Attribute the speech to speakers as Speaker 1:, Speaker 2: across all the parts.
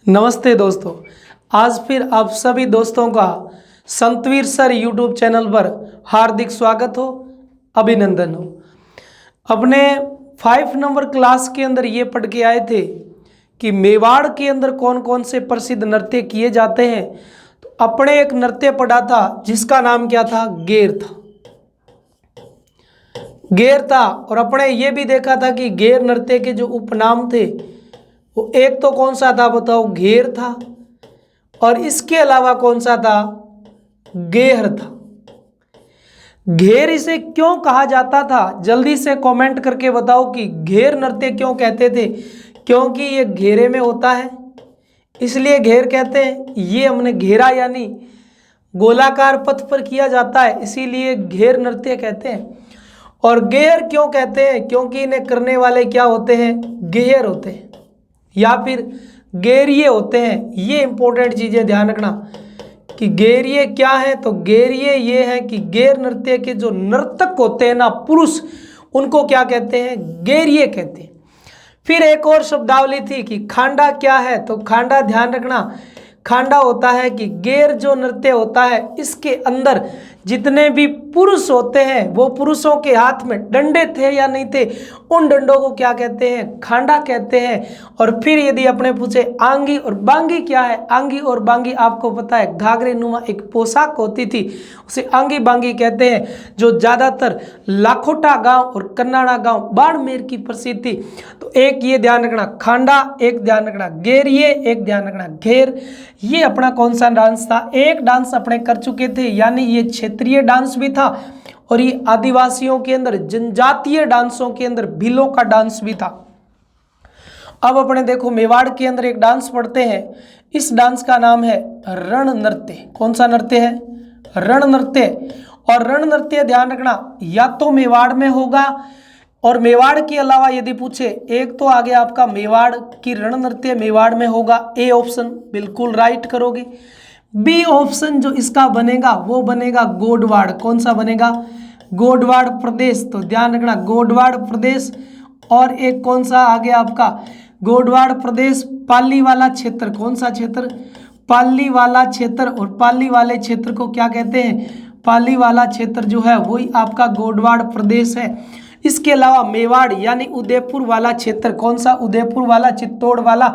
Speaker 1: नमस्ते दोस्तों, आज फिर आप सभी दोस्तों का संतवीर सर यूट्यूब चैनल पर हार्दिक स्वागत हो, अभिनंदन हो। अपने 5 नंबर क्लास के अंदर ये पढ़ के आए थे कि मेवाड़ के अंदर कौन कौन से प्रसिद्ध नृत्य किए जाते हैं। तो अपने एक नृत्य पढ़ा था जिसका नाम क्या था, गेर था। गेर था और अपने ये भी देखा था कि गेर नृत्य के जो उपनाम थे वो एक तो कौन सा था बताओ, घेर था, और इसके अलावा कौन सा था, गेहर था। घेर इसे क्यों कहा जाता था, जल्दी से कमेंट करके बताओ कि घेर नृत्य क्यों कहते थे। क्योंकि ये घेरे में होता है इसलिए घेर कहते हैं। ये हमने घेरा यानी गोलाकार पथ पर किया जाता है इसीलिए घेर नृत्य कहते हैं। और गेहर क्यों कहते हैं, क्योंकि इन्हें करने वाले क्या होते हैं, गेहर होते हैं या फिर गेरिये होते हैं। ये इंपॉर्टेंट चीजें ध्यान रखना कि गेरिये क्या है। तो गेरिये ये है कि गेर नृत्य के जो नर्तक होते हैं ना, पुरुष, उनको क्या कहते हैं, गेरिये कहते हैं। फिर एक और शब्दावली थी कि खांडा क्या है। तो खांडा ध्यान रखना, खांडा होता है कि गेर जो नृत्य होता है इसके अंदर जितने भी पुरुष होते हैं वो पुरुषों के हाथ में डंडे थे या नहीं थे, उन डंडों को क्या कहते हैं, खांडा कहते हैं। और फिर यदि अपने पूछे आंगी और बांगी क्या है, आंगी और बांगी आपको पता है घाघरे नुमा एक पोशाक होती थी, उसे आंगी बांगी कहते हैं, जो ज़्यादातर लाखोटा गांव और कन्नाड़ा गांव बाड़मेर की प्रसिद्ध थी। तो एक ये ध्यान रखना खांडा, एक ध्यान रखना गेरिये, एक ध्यान रखना घेर। ये अपना कौन सा डांस था, एक डांस अपने कर चुके थे यानी ये क्षेत्रीय डांस भी था और ये आदिवासियों के अंदर जनजातीय डांसों के अंदर भीलों का डांस भी था। अब अपने देखो मेवाड़ के अंदर एक डांस पढ़ते हैं, इस डांस का नाम है रण नृत्य। कौन सा नृत्य है, रण नृत्य। और रण नृत्य ध्यान रखना या तो मेवाड़ में होगा, और मेवाड़ के अलावा यदि पूछे एक तो आगे आपका मेवाड़ की रण नृत्य मेवाड़ में होगा, ए ऑप्शन बिल्कुल राइट करोगे। बी ऑप्शन जो इसका बनेगा वो बनेगा गोडवाड़। कौन सा बनेगा, गोडवाड़ प्रदेश। तो ध्यान रखना गोडवाड़ प्रदेश। और एक कौन सा आगे आपका गोडवाड़ प्रदेश पाली वाला क्षेत्र। कौन सा क्षेत्र, पाली वाला क्षेत्र। और पाली वाले क्षेत्र को क्या कहते हैं, पाली वाला क्षेत्र जो है वही आपका गोडवाड़ प्रदेश है। इसके अलावा मेवाड़ यानी उदयपुर वाला क्षेत्र, कौन सा, उदयपुर वाला, चित्तौड़ वाला,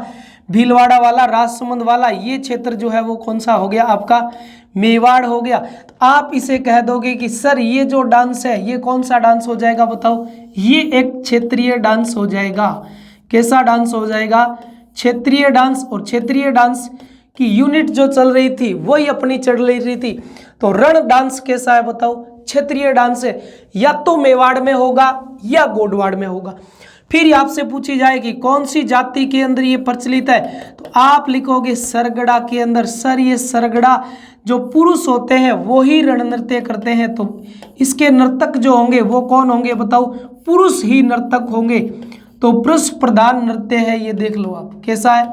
Speaker 1: भीलवाड़ा वाला, राजसमंद वाला, ये क्षेत्र जो है वो कौन सा हो गया आपका, मेवाड़ हो गया। तो आप इसे कह दोगे कि सर ये जो डांस है ये कौन सा डांस हो जाएगा बताओ, ये एक क्षेत्रीय डांस हो जाएगा। कैसा डांस हो जाएगा, क्षेत्रीय डांस। और क्षेत्रीय डांस की यूनिट जो चल रही थी वही अपनी चल रही थी। तो रण डांस कैसा है बताओ, क्षेत्रीय डांस है, या तो मेवाड़ में होगा या गोडवाड़ में होगा। फिर आपसे पूछी जाएगी कौन सी जाति के अंदर ये प्रचलित है, तो आप लिखोगे सरगड़ा के अंदर। सर ये सरगड़ा जो पुरुष होते हैं वो ही रण नृत्य करते हैं, तो इसके नर्तक जो होंगे वो कौन होंगे बताओ, पुरुष ही नर्तक होंगे। तो पुरुष प्रधान नृत्य है, ये देख लो आप कैसा है,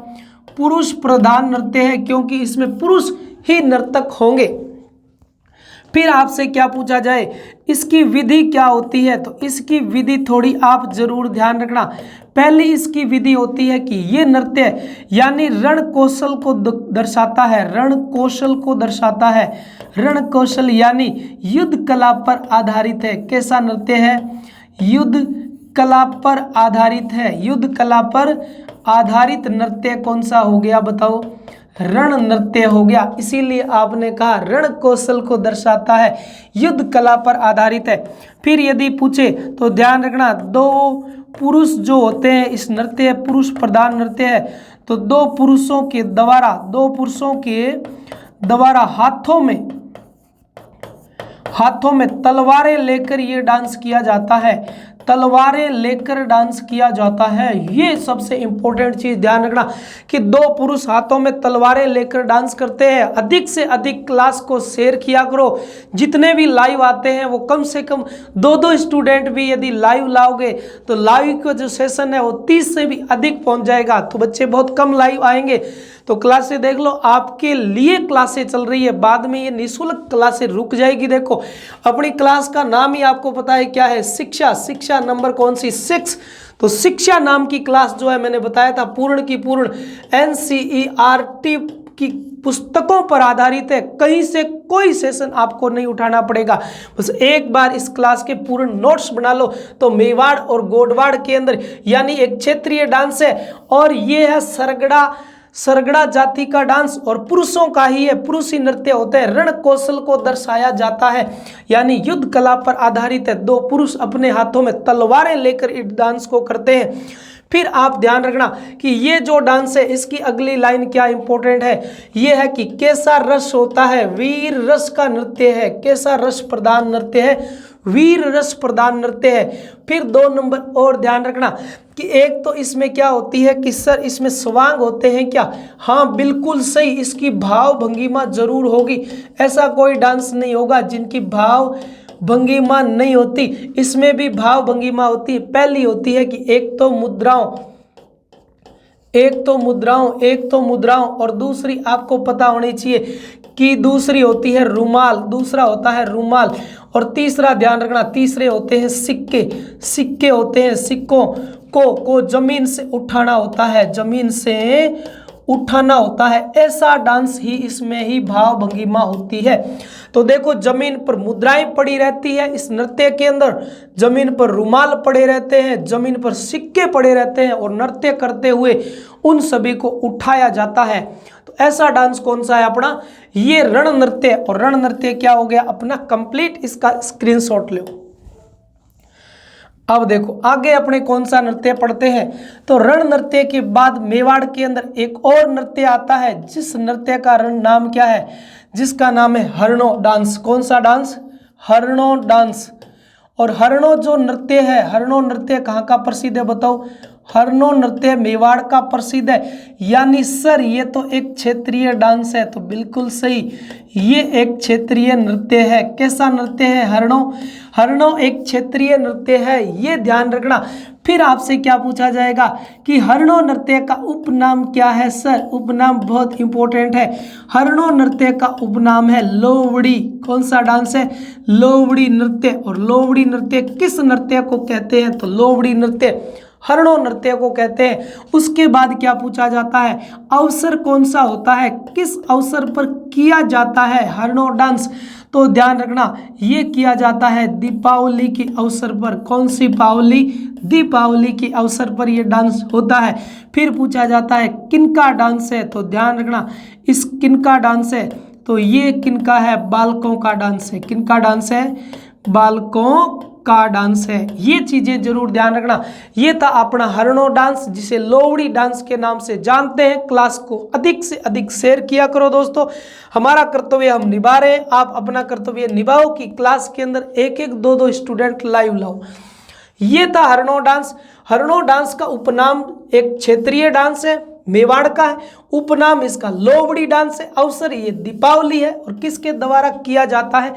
Speaker 1: पुरुष प्रधान नृत्य है क्योंकि इसमें पुरुष ही नर्तक होंगे। फिर आपसे क्या पूछा जाए, इसकी विधि क्या होती है। तो इसकी विधि थोड़ी आप जरूर ध्यान रखना। पहली इसकी विधि होती है कि ये नृत्य यानी रण कौशल को दर्शाता है, रण कौशल को दर्शाता है। रण कौशल यानी युद्ध कला पर आधारित है। कैसा नृत्य है, युद्ध कला पर आधारित है। युद्ध कला पर आधारित नृत्य कौन सा हो गया बताओ, रण नृत्य हो गया। इसीलिए आपने कहा रण कौशल को दर्शाता है, युद्ध कला पर आधारित है। फिर यदि पूछे तो ध्यान रखना दो पुरुष जो होते हैं, इस नृत्य पुरुष प्रधान नृत्य है, तो दो पुरुषों के द्वारा हाथों में तलवारें लेकर ये डांस किया जाता है, तलवारें लेकर डांस किया जाता है। ये सबसे इंपॉर्टेंट चीज ध्यान रखना कि दो पुरुष हाथों में तलवारें लेकर डांस करते हैं। अधिक से अधिक क्लास को शेयर किया करो, जितने भी लाइव आते हैं वो कम से कम 2-2 स्टूडेंट भी यदि लाइव लाओगे तो लाइव का जो सेशन है वो 30 से भी अधिक पहुंच जाएगा। तो बच्चे बहुत कम लाइव आएंगे, तो क्लासें देख लो, आपके लिए क्लासें चल रही है, बाद में ये निःशुल्क क्लासें रुक जाएगी। देखो अपनी क्लास का नाम ही आपको पता है क्या है, शिक्षा। शिक्षा कक्षा नंबर कौन सी 6। तो शिक्षा नाम की क्लास जो है मैंने बताया था पूर्ण की पूर्ण NCERT की पुस्तकों पर आधारित है। कहीं से कोई सेशन आपको नहीं उठाना पड़ेगा, बस एक बार इस क्लास के पूर्ण नोट्स बना लो। तो मेवाड़ और गोडवाड़ के अंदर यानी एक क्षेत्रीय डांस है और ये है सरगड़ा जाति का डांस और पुरुषों का ही है, पुरुषी नृत्य होता है। रण कौशल को दर्शाया जाता है यानी युद्ध कला पर आधारित है। दो पुरुष अपने हाथों में तलवारें लेकर इस डांस को करते हैं। फिर आप ध्यान रखना कि ये जो डांस है इसकी अगली लाइन क्या इंपॉर्टेंट है, ये है कि कैसा रस होता है, वीर रस का नृत्य है। कैसा रस प्रधान नृत्य है, वीर रस प्रधान नृत्य है। फिर 2 नंबर और ध्यान रखना कि एक तो इसमें क्या होती है कि सर इसमें स्वांग होते हैं क्या, हाँ बिल्कुल सही, इसकी भाव भंगिमा जरूर होगी। ऐसा कोई डांस नहीं होगा जिनकी भाव भंगिमा नहीं होती, इसमें भी भाव भंगिमा होती है। पहली होती है कि एक तो मुद्राओं और दूसरी आपको पता होनी चाहिए कि दूसरी होती है रुमाल, दूसरा होता है रुमाल। और तीसरा ध्यान रखना, तीसरे होते हैं सिक्के होते हैं। सिक्कों को जमीन से उठाना होता है, जमीन से उठाना होता है। ऐसा डांस ही इसमें ही भाव भंगिमा होती है। तो देखो जमीन पर मुद्राएं पड़ी रहती है इस नृत्य के अंदर, जमीन पर रुमाल पड़े रहते हैं, जमीन पर सिक्के पड़े रहते हैं और नृत्य करते हुए उन सभी को उठाया जाता है। तो ऐसा डांस कौन सा है अपना, ये रण नृत्य। और रण नृत्य क्या हो गया अपना कंप्लीट, इसका स्क्रीनशॉट लो। अब देखो आगे अपने कौन सा नृत्य पढ़ते हैं। तो रण नृत्य के बाद मेवाड़ के अंदर एक और नृत्य आता है जिस नृत्य का रण नाम क्या है, जिसका नाम है हरणो डांस। कौन सा डांस, हरणो डांस। और हरणो जो नृत्य है, हरणो नृत्य कहाँ का प्रसिद्ध है बताओ, हरणो नृत्य मेवाड़ का प्रसिद्ध है। यानी सर ये तो एक क्षेत्रीय डांस है, तो बिल्कुल सही, ये एक क्षेत्रीय नृत्य है। कैसा नृत्य है हरणो एक क्षेत्रीय नृत्य है, ये ध्यान रखना। फिर आपसे क्या पूछा जाएगा कि हरणो नृत्य का उपनाम क्या है सर, उपनाम बहुत इंपॉर्टेंट है। हरणो नृत्य का उपनाम है लोवड़ी। कौन सा डांस है, लोवड़ी नृत्य। और लोवड़ी नृत्य किस नृत्य को कहते हैं, तो लोवड़ी नृत्य हरणो नृत्य को कहते हैं। उसके बाद क्या पूछा जाता है, अवसर कौन सा होता है, किस अवसर पर किया जाता है हरणो डांस। तो ध्यान रखना ये किया जाता है दीपावली के अवसर पर। कौन सी पावली, दीपावली के अवसर पर यह डांस होता है। फिर पूछा जाता है किनका डांस है, तो ध्यान रखना इस किनका डांस है, तो ये किनका है, बालकों का डांस है। किनका डांस है, बालकों का डांस है। ये चीजें जरूर ध्यान रखना। ये था अपना हरणो डांस जिसे लोवड़ी डांस के नाम से जानते हैं। क्लास को अधिक से अधिक शेयर किया करो दोस्तों, हमारा कर्तव्य हम निभा रहे हैं, आप अपना कर्तव्य निभाओ कि क्लास के अंदर एक एक दो दो स्टूडेंट लाइव लाओ। ये था हरणो डांस। हरणो डांस का उपनाम एक क्षेत्रीय डांस है, मेवाड़ का है, उपनाम इसका लोवड़ी डांस है, अवसर ये दीपावली है और किसके द्वारा किया जाता है,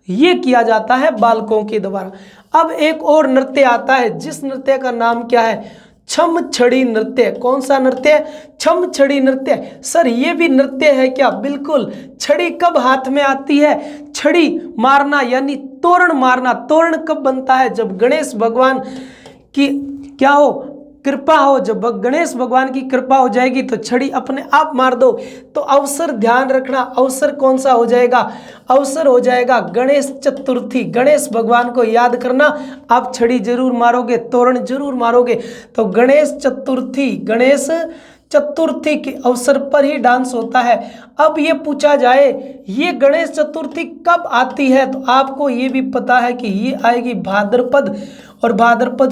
Speaker 1: ये किया जाता है बालकों के द्वारा। अब एक और नृत्य आता है जिस नृत्य का नाम क्या है, छम छड़ी नृत्य। कौन सा नृत्य, छम छड़ी नृत्य। सर ये भी नृत्य है क्या, बिल्कुल। छड़ी कब हाथ में आती है, छड़ी मारना यानी तोरण मारना। तोरण कब बनता है, जब गणेश भगवान की क्या हो, कृपा हो। जब गणेश भगवान की कृपा हो जाएगी तो छड़ी अपने आप मार दो। तो अवसर ध्यान रखना, अवसर कौन सा हो जाएगा, अवसर हो जाएगा गणेश चतुर्थी। गणेश भगवान को याद करना, आप छड़ी जरूर मारोगे, तोरण जरूर मारोगे। तो गणेश चतुर्थी के अवसर पर ही डांस होता है। अब ये पूछा जाए ये गणेश चतुर्थी कब आती है, तो आपको ये भी पता है कि ये आएगी भाद्रपद और भाद्रपद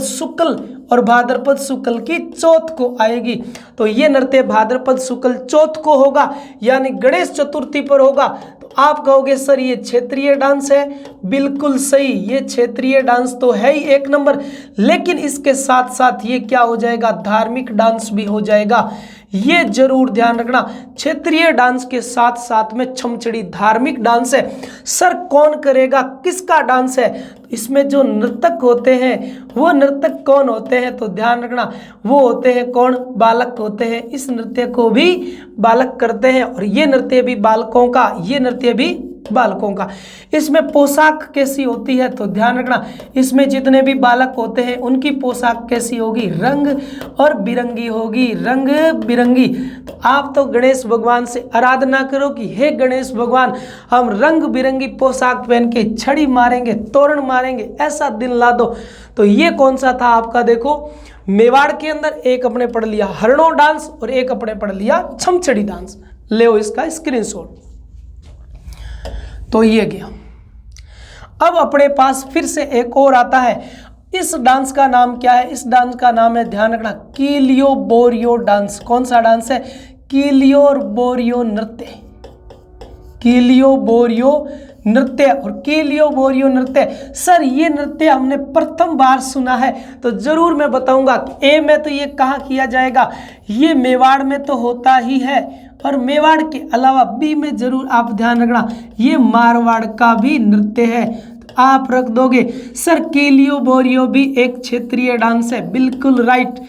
Speaker 1: शुक्ल की चौथ को आएगी। तो ये नृत्य भाद्रपद शुक्ल चौथ को होगा यानी गणेश चतुर्थी पर होगा। तो आप कहोगे सर ये क्षेत्रीय डांस है, बिल्कुल सही, ये क्षेत्रीय डांस तो है ही एक नंबर, लेकिन इसके साथ साथ ये क्या हो जाएगा, धार्मिक डांस भी हो जाएगा। ये जरूर ध्यान रखना, क्षेत्रीय डांस के साथ साथ में छमछड़ी धार्मिक डांस है। सर कौन करेगा, किसका डांस है, इसमें जो नर्तक होते हैं वो नर्तक कौन होते हैं, तो ध्यान रखना वो होते हैं कौन, बालक होते हैं। इस नृत्य को भी बालक करते हैं और ये नृत्य भी बालकों का, ये नृत्य भी बालकों का। इसमें पोशाक कैसी होती है तो ध्यान रखना, इसमें जितने भी बालक होते हैं उनकी पोशाक कैसी होगी, रंग और बिरंगी होगी, रंग बिरंगी। तो आप तो गणेश भगवान से आराधना करो कि हे गणेश भगवान, हम रंग बिरंगी पोशाक पहन के छड़ी मारेंगे, तोरण मारेंगे, ऐसा दिन ला दो। तो ये कौन सा था आपका, देखो मेवाड़ के अंदर एक अपने पढ़ लिया हरणों डांस और एक अपने पढ़ लिया छमछड़ी डांस। ले इसका स्क्रीनशॉट। तो ये गया। अब अपने पास फिर से एक और आता है। इस डांस का नाम क्या है, इस डांस का नाम है, ध्यान रखना, कीलियो बोरियो डांस। कौन सा डांस है, कीलियो बोरियो नृत्य, कीलियो बोरियो नृत्य। और कीलियो बोरियो नृत्य, सर ये नृत्य हमने प्रथम बार सुना है, तो जरूर मैं बताऊंगा कि ए में तो ये कहाँ किया जाएगा, ये मेवाड़ में तो होता ही है, और मेवाड़ के अलावा बी में जरूर आप ध्यान रखना ये मारवाड़ का भी नृत्य है। तो आप रख दोगे सर कीलियो बोरियो भी एक क्षेत्रीय डांस है, बिल्कुल राइट,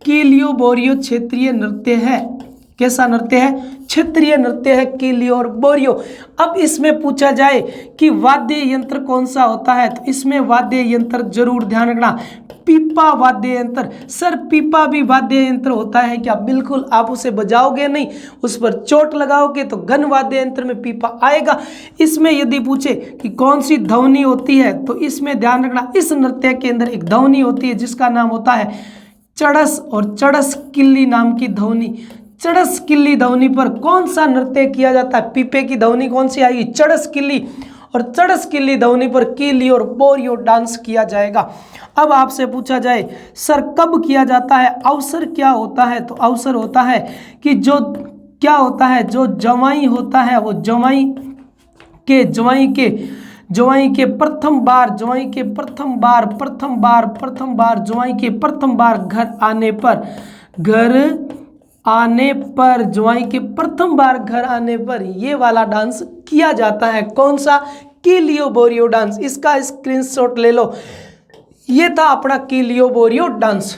Speaker 1: कीलियो बोरियो क्षेत्रीय नृत्य है। कैसा नृत्य है, क्षेत्रीय नृत्य है कीलियो और बोरियो। अब इसमें पूछा जाए कि वाद्य यंत्र कौन सा होता है, तो इसमें वाद्य यंत्र जरूर ध्यान रखना, पीपा वाद्य यंत्र। सर पीपा भी वाद्य यंत्र होता है क्या, बिल्कुल, आप उसे बजाओगे नहीं, उस पर चोट लगाओगे तो घन वाद्य यंत्र में पीपा आएगा। इसमें यदि पूछे कि कौन सी ध्वनि होती है, तो इसमें ध्यान रखना इस नृत्य के अंदर एक ध्वनि होती है जिसका नाम होता है चड़स, और चड़स किल्ली नाम की ध्वनि। चड़स किल्ली ध्वनि पर कौन सा नृत्य किया जाता है, पीपे की ध्वनि कौन सी आएगी, चड़स किल्ली, और चड़स किल्ली ध्वनि पर कीली और बोरियो डांस किया जाएगा। अब आपसे पूछा जाए सर कब किया जाता है, अवसर क्या होता है, तो अवसर होता है कि जो क्या होता है, जो जवाई होता है वो जवाई के प्रथम बार जवाई के प्रथम बार घर आने पर ये वाला डांस किया जाता है। कौन सा, कीलियो बोरियो डांस। इसका स्क्रीनशॉट ले लो, ये था अपना कीलियो बोरियो डांस।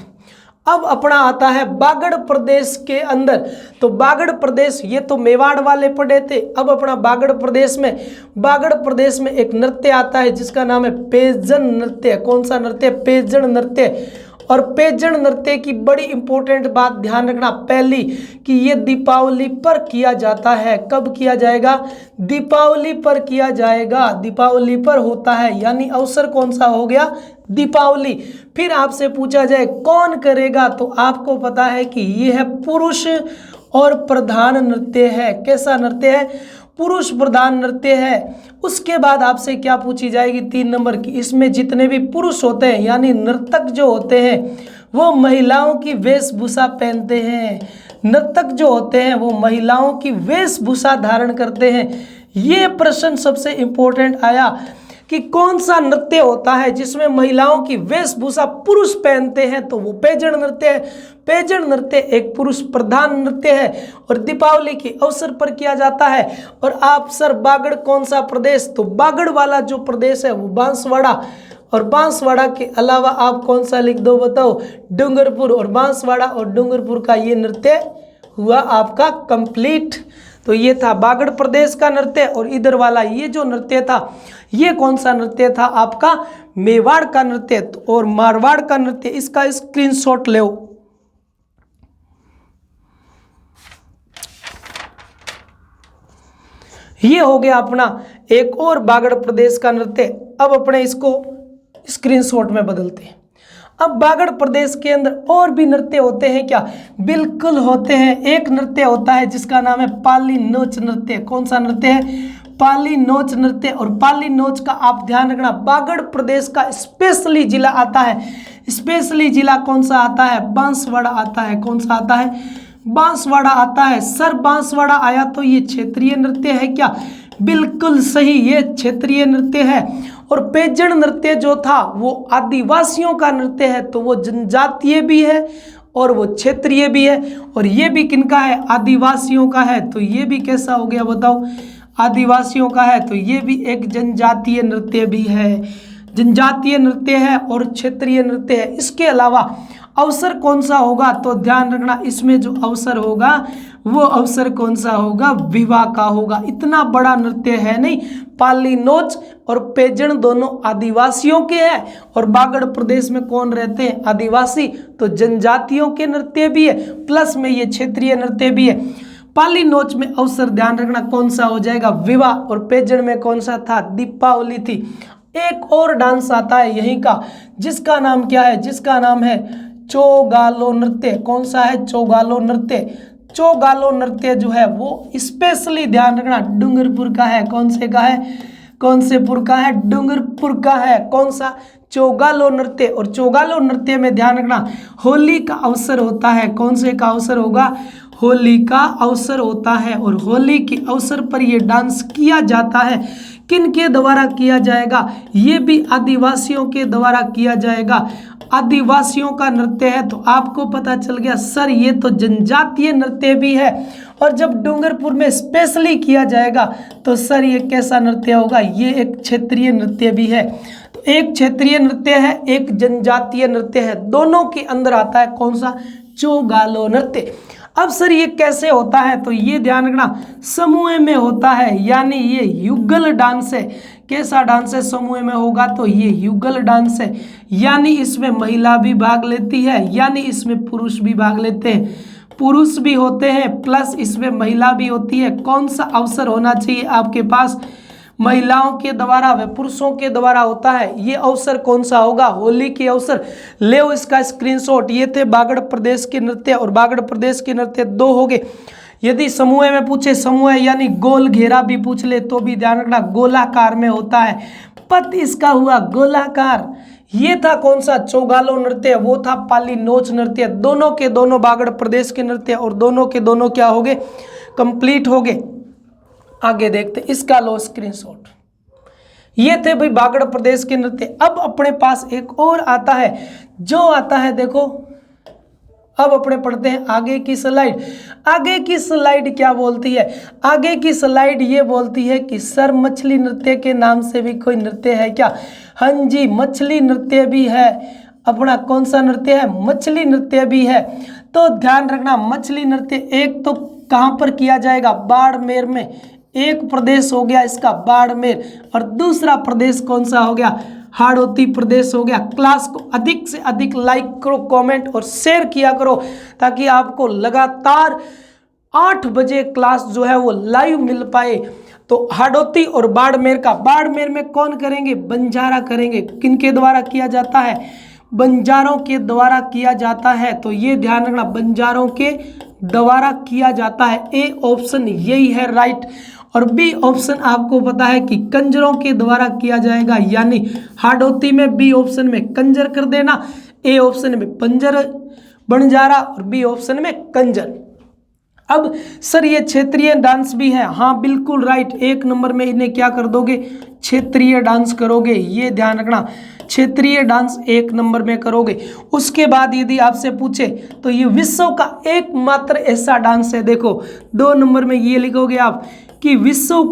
Speaker 1: अब अपना आता है बागड़ प्रदेश के अंदर। तो बागड़ प्रदेश, ये तो मेवाड़ वाले पढ़े थे, अब अपना बागड़ प्रदेश में एक नृत्य आता है जिसका नाम है पेजन नृत्य। कौन सा नृत्य, पेजन नृत्य। और पेजन नृत्य की बड़ी इंपॉर्टेंट बात ध्यान रखना, पहली कि ये दीपावली पर किया जाता है। कब किया जाएगा, दीपावली पर किया जाएगा, दीपावली पर होता है, यानी अवसर कौन सा हो गया, दीपावली। फिर आपसे पूछा जाए कौन करेगा, तो आपको पता है कि ये है पुरुष और प्रधान नृत्य है। कैसा नृत्य है, पुरुष प्रधान नृत्य है। उसके बाद आपसे क्या पूछी जाएगी, 3 नंबर की, इसमें जितने भी पुरुष होते हैं यानी नर्तक जो होते हैं वो महिलाओं की वेशभूषा पहनते हैं, नर्तक जो होते हैं वो महिलाओं की वेशभूषा धारण करते हैं। ये प्रश्न सबसे इंपॉर्टेंट आया कि कौन सा नृत्य होता है जिसमें महिलाओं की वेशभूषा पुरुष पहनते हैं, तो वो पेजन नृत्य है। पेजन नृत्य एक पुरुष प्रधान नृत्य है और दीपावली के अवसर पर किया जाता है। और आप सर बागड़ कौन सा प्रदेश, तो बागड़ वाला जो प्रदेश है वो बांसवाड़ा, और बांसवाड़ा के अलावा आप कौन सा लिख दो बताओ, डूंगरपुर। और बांसवाड़ा और डूंगरपुर का ये नृत्य हुआ आपका कंप्लीट। तो ये था बागड़ प्रदेश का नृत्य, और इधर वाला ये जो नृत्य था ये कौन सा नृत्य था, आपका मेवाड़ का नृत्य और मारवाड़ का नृत्य। इसका स्क्रीनशॉट लो। ये हो गया अपना एक और बागड़ प्रदेश का नृत्य। अब अपने इसको स्क्रीनशॉट में बदलते हैं। अब बागड़ प्रदेश के अंदर और भी नृत्य होते हैं क्या, बिल्कुल होते हैं। एक नृत्य होता है जिसका नाम है पाली नोच नृत्य। कौन सा नृत्य है, पाली नोच नृत्य। और पाली नोच का आप ध्यान रखना बागड़ प्रदेश का स्पेशली जिला आता है। स्पेशली जिला कौन सा आता है, बांसवाड़ा आता है। कौन सा आता है, बांसवाड़ा आता है। सर बांसवाड़ा आया तो ये क्षेत्रीय नृत्य है क्या, बिल्कुल सही, ये क्षेत्रीय नृत्य है। और पेजन नृत्य जो था वो आदिवासियों का नृत्य है, तो वो जनजातीय भी है और वो क्षेत्रीय भी है। और ये भी किनका है, आदिवासियों का है। तो ये भी कैसा हो गया बताओ, आदिवासियों का है। तो ये भी एक जनजातीय नृत्य भी है, जनजातीय नृत्य है और क्षेत्रीय नृत्य है। इसके अलावा अवसर कौन सा होगा, तो ध्यान रखना इसमें जो अवसर होगा वो अवसर कौन सा होगा, विवाह का होगा। इतना बड़ा नृत्य है नहीं, पाली नोच और पेजन दोनों आदिवासियों के हैं। और बागड़ प्रदेश में कौन रहते हैं? आदिवासी। तो जनजातियों के नृत्य भी है, प्लस में ये क्षेत्रीय नृत्य भी है। पाली नोच में अवसर ध्यान रखना कौन सा हो जाएगा? विवाह। और पेजन में कौन सा था? दीपावली थी। एक और डांस आता है यहीं का, जिसका नाम क्या है? जिसका नाम है चोगालो नृत्य। कौन सा है? चोगालो नृत्य। चोगालो नृत्य जो है वो स्पेशली ध्यान रखना डूंगरपुर का है। कौन से का है? कौन से पुर का है? डूंगरपुर का है। कौन सा? चोगालो नृत्य। और चोगालो नृत्य में ध्यान रखना होली का अवसर होता है। कौन से का अवसर होगा? होली का अवसर होता है। और होली के अवसर पर यह डांस किया जाता है। किन के द्वारा किया जाएगा? ये भी आदिवासियों के द्वारा किया जाएगा। आदिवासियों का नृत्य है। तो आपको पता चल गया सर ये तो जनजातीय नृत्य भी है। और जब डूंगरपुर में स्पेशली किया जाएगा तो सर ये कैसा नृत्य होगा? ये एक क्षेत्रीय नृत्य भी है। तो एक क्षेत्रीय नृत्य है, एक जनजातीय नृत्य है, दोनों के अंदर आता है कौन सा? चोगालो नृत्य। अब सर ये कैसे होता है? तो ये ध्यान रखना समूह में होता है, यानी ये युगल डांस है। कैसा डांस है? समूह में होगा तो ये युगल डांस है, यानी इसमें महिला भी भाग लेती है, यानी इसमें पुरुष भी भाग लेते हैं, पुरुष भी होते हैं प्लस इसमें महिला भी होती है। कौन सा अवसर होना चाहिए आपके पास? महिलाओं के द्वारा व पुरुषों के द्वारा होता है। ये अवसर कौन सा होगा? होली के अवसर। ले इसका स्क्रीनशॉट। ये थे बागड़ प्रदेश के नृत्य, और बागड़ प्रदेश के नृत्य दो हो गए। यदि समूह में पूछे, समूह यानी गोल घेरा भी पूछ ले तो भी ध्यान रखना गोलाकार में होता है। पद इसका हुआ गोलाकार। ये था कौन सा? चोगालो नृत्य। वो था पाली नोच नृत्य। दोनों के दोनों बागड़ प्रदेश के नृत्य, और दोनों के दोनों क्या हो गए? कंप्लीट हो गए। आगे देखते, इसका लो स्क्रीनशॉट। ये थे भाई बागड़ प्रदेश के नृत्य। अब अपने पास एक और आता है, जो आता है देखो, अब अपने पढ़ते हैं आगे की स्लाइड। आगे की स्लाइड क्या बोलती है? आगे की स्लाइड ये बोलती है कि सर मछली नृत्य के नाम से भी कोई नृत्य है क्या? हाँ जी, मछली नृत्य भी है। अपना कौन सा नृत्य है? मछली नृत्य भी है। तो ध्यान रखना मछली नृत्य एक तो कहाँ पर किया जाएगा? बाड़मेर में। एक प्रदेश हो गया इसका बाड़मेर, और दूसरा प्रदेश कौन सा हो गया? हाड़ौती प्रदेश हो गया। क्लास को अधिक से अधिक लाइक करो, कमेंट और शेयर किया करो, ताकि आपको लगातार 8 बजे क्लास जो है वो लाइव मिल पाए। तो हाड़ौती और बाड़मेर का, बाड़मेर में कौन करेंगे? बंजारा करेंगे। किनके द्वारा किया जाता है? बंजारों के द्वारा किया जाता है। तो ये ध्यान रखना बंजारों के द्वारा किया जाता है। ए ऑप्शन यही है राइट। और बी ऑप्शन आपको पता है कि कंजरों के द्वारा किया जाएगा, यानी हाड़ौती में बी ऑप्शन में कंजर कर देना, ए ऑप्शन में पंजर बंजारा और बी ऑप्शन में कंजर। अब सर ये क्षेत्रीय डांस भी है। हाँ बिल्कुल राइट, 1 नंबर में इन्हें क्या कर दोगे? क्षेत्रीय डांस करोगे। ये ध्यान रखना क्षेत्रीय डांस 1 नंबर में करोगे। उसके बाद यदि आपसे पूछे तो ये विश्व का एकमात्र ऐसा डांस है। देखो 2 नंबर में ये लिखोगे आप कि विश्व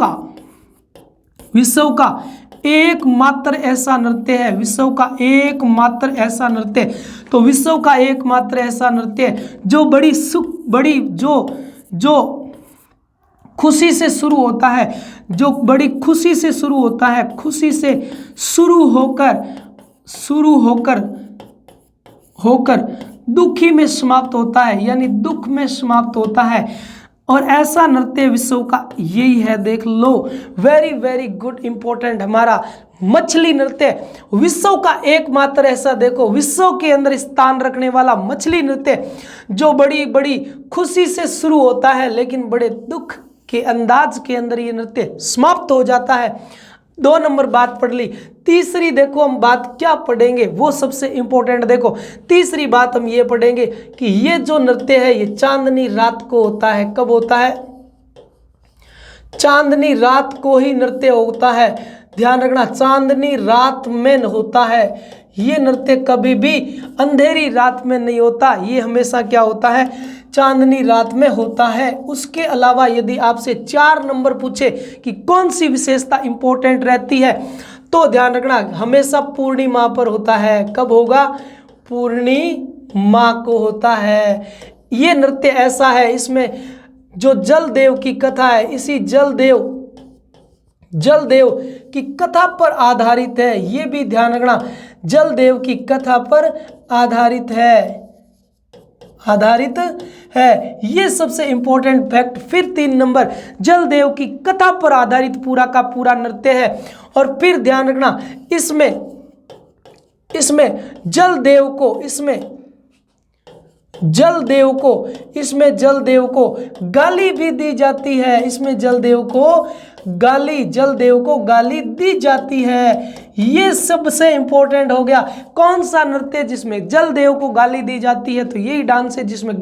Speaker 1: का एकमात्र ऐसा नृत्य है। विश्व का एकमात्र ऐसा नृत्य। तो विश्व का एकमात्र ऐसा नृत्य जो जो खुशी से शुरू होता है, जो बड़ी खुशी से शुरू होता है, खुशी से शुरू होकर दुखी में समाप्त होता है, यानी दुख में समाप्त होता है। और ऐसा नृत्य विश्व का यही है। देख लो, वेरी वेरी गुड, इंपॉर्टेंट हमारा मछली नृत्य विश्व का एकमात्र ऐसा, देखो विश्व के अंदर स्थान रखने वाला मछली नृत्य जो बड़ी बड़ी खुशी से शुरू होता है लेकिन बड़े दुख के अंदाज के अंदर ये नृत्य समाप्त हो जाता है। 2 नंबर बात पढ़ ली। तीसरी देखो हम बात क्या पढ़ेंगे, वो सबसे इंपॉर्टेंट। देखो तीसरी बात हम ये पढ़ेंगे कि ये जो नृत्य है ये चांदनी रात को होता है। कब होता है? चांदनी रात को ही नृत्य होता है। ध्यान रखना चांदनी रात में होता है। ये नृत्य कभी भी अंधेरी रात में नहीं होता, ये हमेशा क्या होता है? चांदनी रात में होता है। उसके अलावा यदि आपसे 4 नंबर पूछे कि कौन सी विशेषता इंपॉर्टेंट रहती है, तो ध्यान रखना हमेशा पूर्णिमा पर होता है। कब होगा? पूर्णिमा को होता है। ये नृत्य ऐसा है, इसमें जो जल देव की कथा है, इसी जल देव जलदेव की कथा पर आधारित है, ये भी ध्यान रखना, जलदेव की कथा पर आधारित है, ये सबसे इंपॉर्टेंट फैक्ट। फिर 3 नंबर, जलदेव की कथा पर आधारित पूरा का पूरा नृत्य है। और फिर ध्यान रखना, इसमें जलदेव को गाली भी दी जाती है, इसमें जलदेव को गाली दी जाती है। ये सबसे इंपॉर्टेंट हो गया। कौन सा नृत्य जिसमें जलदेव को गाली दी जाती है? तो यही डांस है जिसमें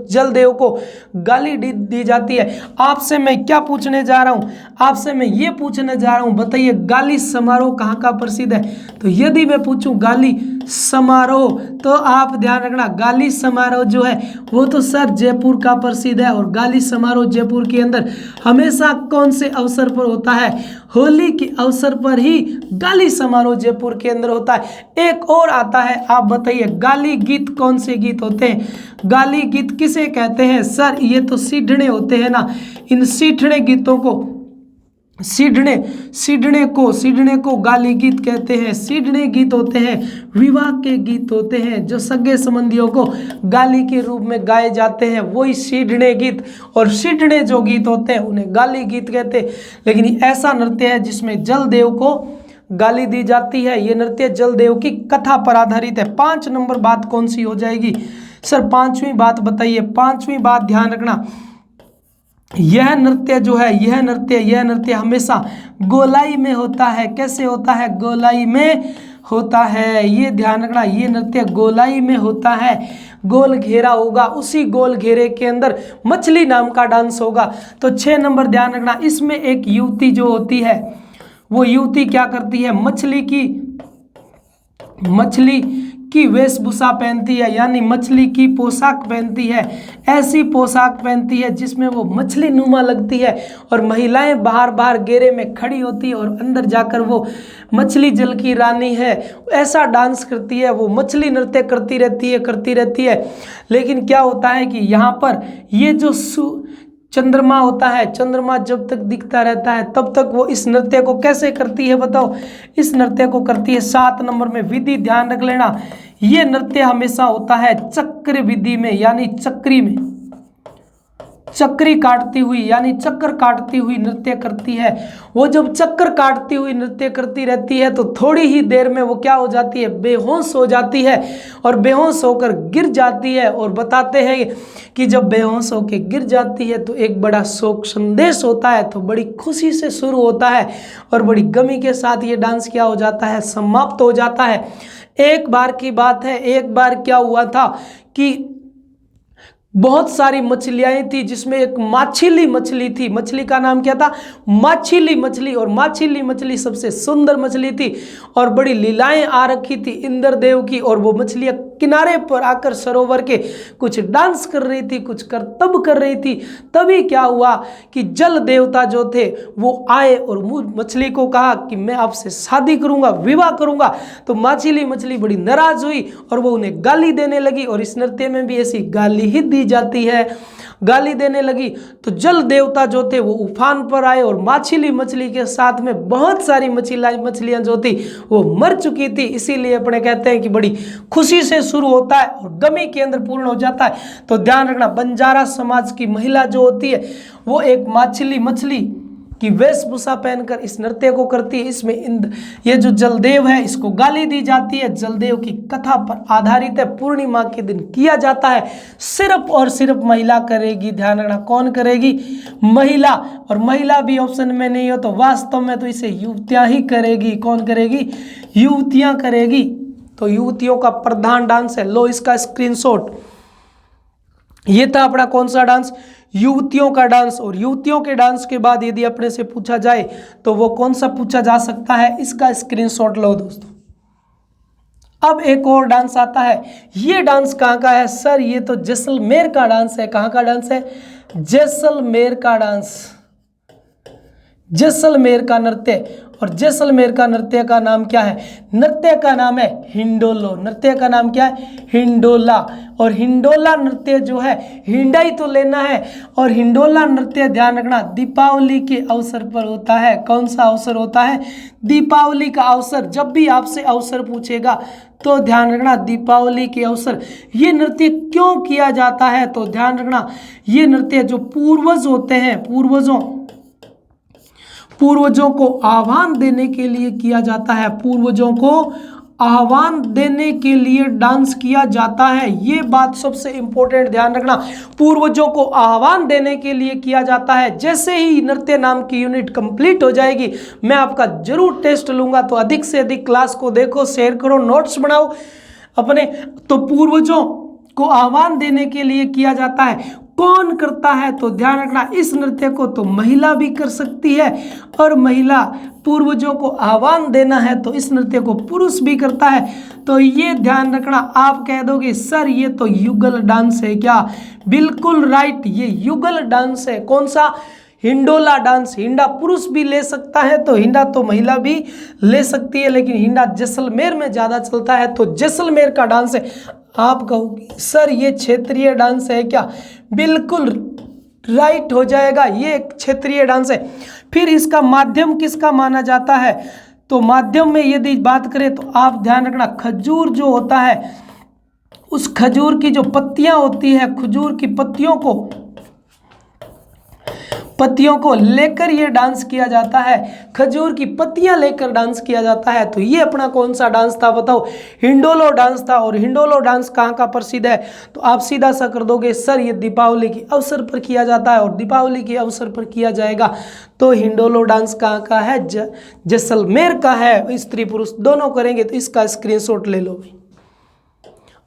Speaker 1: जलदेव को गाली दी जाती है। आपसे मैं क्या पूछने जा रहा हूं? आपसे मैं ये पूछने जा रहा हूं, बताइए गाली समारोह कहाँ का प्रसिद्ध है? तो यदि मैं पूछूं गाली समारोह, तो आप ध्यान रखना, गाली समारोह जो है वो तो सर जयपुर का प्रसिद्ध है। और गाली समारोह जयपुर के अंदर हमेशा कौन से अवसर पर होता है? होली के अवसर पर ही गाली समारोह जयपुर के अंदर होता है। एक और आता है, आप बताइए गाली गीत कौन से गीत होते हैं? गाली गीत किसे कहते हैं? सर ये तो सीढ़ने होते हैं ना, इन सीढ़ने गीतों को सीढ़ने को गाली गीत कहते हैं। सीढ़ने गीत होते हैं, विवाह के गीत होते हैं जो सगे संबंधियों को गाली के रूप में गाए जाते हैं, वही सीढ़ने गीत। और सीढ़ने जो गीत होते हैं उन्हें गाली गीत कहते हैं। लेकिन ऐसा नृत्य है जिसमें जलदेव को गाली दी जाती है, ये नृत्य जलदेव की कथा पर आधारित है। 5 नंबर बात कौन सी हो जाएगी? सर 5वीं बात बताइए। 5वीं बात ध्यान रखना, यह नृत्य हमेशा गोलाई में होता है। कैसे होता है? गोलाई में होता है, ये ध्यान रखना, ये नृत्य गोलाई में होता है। गोल घेरा होगा, उसी गोल घेरे के अंदर मछली नाम का डांस होगा। तो 6 नंबर ध्यान रखना, इसमें एक युवती जो होती है, वो युवती क्या करती है? मछली की वेशभूषा पहनती है, यानी मछली की पोशाक पहनती है। ऐसी पोशाक पहनती है जिसमें वो मछली नुमा लगती है। और महिलाएं बाहर घेरे में खड़ी होती है और अंदर जाकर वो मछली जल की रानी है ऐसा डांस करती है, वो मछली नृत्य करती रहती है। लेकिन क्या होता है कि यहाँ पर ये जो चंद्रमा होता है, चंद्रमा जब तक दिखता रहता है तब तक वो इस नृत्य को कैसे करती है? बताओ। इस नृत्य को करती है 7 नंबर में विधि, ध्यान रख लेना, ये नृत्य हमेशा होता है चक्र विधि में, यानी चक्री में, चक्री काटती हुई, यानी चक्कर काटती हुई नृत्य करती है। वो जब चक्कर काटती हुई नृत्य करती रहती है तो थोड़ी ही देर में वो क्या हो जाती है? बेहोश हो जाती है और बेहोश होकर गिर जाती है। और बताते हैं कि जब बेहोश होकर गिर जाती है तो एक बड़ा शोक संदेश होता है, तो बड़ी खुशी से शुरू होता है और बड़ी गमी के साथ ये डांस क्या हो जाता है? समाप्त हो जाता है। एक बार की बात है, एक बार क्या हुआ था कि बहुत सारी मछलियाँ थी जिसमें एक माछिली मछली थी। मछली का नाम क्या था? माछिली मछली। और माछिली मछली सबसे सुंदर मछली थी और बड़ी लीलाएं आ रखी थी इंद्रदेव की। और वो मछलियाँ किनारे पर आकर सरोवर के कुछ डांस कर रही थी, कुछ करतब कर रही थी। तभी क्या हुआ कि जल देवता जो थे वो आए और मछली को कहा कि मैं आपसे शादी करूंगा, विवाह करूंगा। तो माछिली मछली बड़ी नाराज हुई और वो उन्हें गाली देने लगी। और इस नृत्य में भी ऐसी गाली ही दी जाती है, गाली देने लगी। तो जल देवता जो थे वो उफान पर आए और माछिली मछली के साथ में बहुत सारी मछलियां जो थी वो मर चुकी थी। इसीलिए अपने कहते हैं कि बड़ी खुशी से शुरू होता है और गमी के अंदर पूर्ण हो जाता है। तो ध्यान रखना, बंजारा समाज की महिला जो होती है वो एक माछिली मछली की वेशभूषा पहनकर इस नृत्य को करती है। इसमें ये जो जलदेव है इसको गाली दी जाती है। जलदेव की कथा पर आधारित है, पूर्णिमा के दिन किया जाता है। सिर्फ और सिर्फ महिला करेगी, ध्यान रखना, कौन करेगी? महिला। और महिला भी ऑप्शन में नहीं हो तो वास्तव में तो इसे युवतियां ही करेगी। कौन करेगी? युवतियां करेगी। तो युवतियों का प्रधान डांस है। लो इसका स्क्रीनशॉट। ये था अपना कौन सा डांस? युवतियों का डांस। और युवतियों के डांस के बाद यदि अपने से पूछा जाए तो वो कौन सा पूछा जा सकता है? इसका स्क्रीनशॉट लो दोस्तों। अब एक और डांस आता है। ये डांस कहाँ का है? सर ये तो जैसलमेर का डांस है। कहाँ का डांस है? जैसलमेर का डांस। जैसलमेर का नृत्य। और जैसलमेर का नृत्य का नाम क्या है? नृत्य का नाम है हिंडोलो। नृत्य का नाम क्या है? हिंडोला। और हिंडोला नृत्य जो है, हिंडा ही तो लेना है। और हिंडोला नृत्य ध्यान रखना दीपावली के अवसर पर होता है। कौन सा अवसर होता है? दीपावली का अवसर। जब भी आपसे अवसर पूछेगा तो ध्यान रखना दीपावली के अवसर। ये नृत्य क्यों किया जाता है? तो ध्यान रखना ये नृत्य जो पूर्वज होते हैं, पूर्वजों को आह्वान देने के लिए किया जाता है। पूर्वजों को आह्वान देने के लिए डांस किया जाता है। ये बात सबसे इंपॉर्टेंट ध्यान रखना, पूर्वजों को आह्वान देने के लिए किया जाता है। जैसे ही नृत्य नाम की यूनिट कंप्लीट हो जाएगी, मैं आपका जरूर टेस्ट लूंगा। तो अधिक से अधिक क्लास को देखो, शेयर करो, नोट्स बनाओ अपने। तो पूर्वजों को आह्वान देने के लिए किया जाता है। कौन करता है? तो ध्यान रखना इस नृत्य को तो महिला भी कर सकती है, और महिला पूर्वजों को आह्वान देना है तो इस नृत्य को पुरुष भी करता है। तो ये ध्यान रखना। आप कह दोगे सर ये तो युगल डांस है क्या? बिल्कुल राइट, ये युगल डांस है। कौन सा? हिंडोला डांस। हिंडा पुरुष भी ले सकता है तो हिंडा तो महिला भी ले सकती है, लेकिन हिंडा जैसलमेर में ज़्यादा चलता है तो जैसलमेर का डांस है। आप कहोगे सर ये क्षेत्रीय डांस है क्या? बिल्कुल राइट हो जाएगा, ये एक क्षेत्रीय डांस है। फिर इसका माध्यम किसका माना जाता है? तो माध्यम में यदि बात करें तो आप ध्यान रखना खजूर जो होता है, उस खजूर की जो पत्तियां होती है, खजूर की पत्तियों को लेकर ये डांस किया जाता है। खजूर की पत्तियां लेकर डांस किया जाता है। तो ये अपना कौन सा डांस था बताओ? हिंडोलो डांस था। और हिंडोलो डांस कहाँ का प्रसिद्ध है? तो आप सीधा सा कर दोगे सर ये दीपावली के अवसर पर किया जाता है, और दीपावली के अवसर पर किया जाएगा तो हिंडोलो डांस कहाँ का है? जैसलमेर का है। स्त्री पुरुष दोनों करेंगे तो इसका स्क्रीनशॉट ले लो भाई।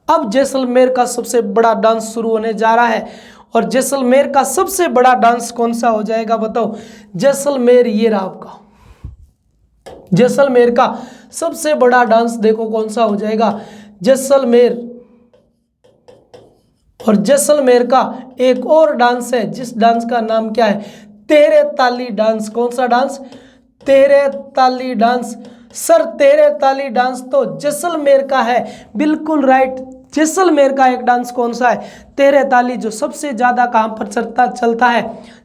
Speaker 1: अब जैसलमेर का सबसे बड़ा डांस शुरू होने जा रहा है। और जैसलमेर का सबसे बड़ा डांस कौन सा हो जाएगा बताओ? जैसलमेर, ये रहा आपका जैसलमेर का सबसे बड़ा डांस। देखो कौन सा हो जाएगा? जैसलमेर। और जैसलमेर का एक और डांस है, जिस डांस का नाम क्या है? तेरे ताली डांस। कौन सा डांस? तेरे ताली डांस। सर तेरे ताली डांस तो जैसलमेर का है। बिल्कुल राइट, जैसलमेर का एक डांस कौन सा है? तेरे ताली, जो सबसे ज्यादा कहां पर चलता है?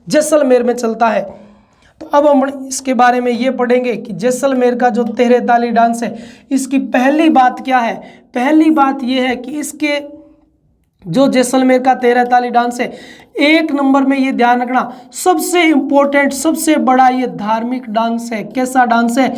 Speaker 1: जैसलमेर में चलता है। तो अब हम इसके बारे में ये पढ़ेंगे कि जैसलमेर का जो तेरे ताली डांस है, इसकी पहली बात क्या है? पहली बात ये है कि इसके जो जैसलमेर का तेरे ताली डांस है, एक नंबर में ये ध्यान रखना सबसे इंपॉर्टेंट, सबसे बड़ा ये धार्मिक डांस है। कैसा डांस है?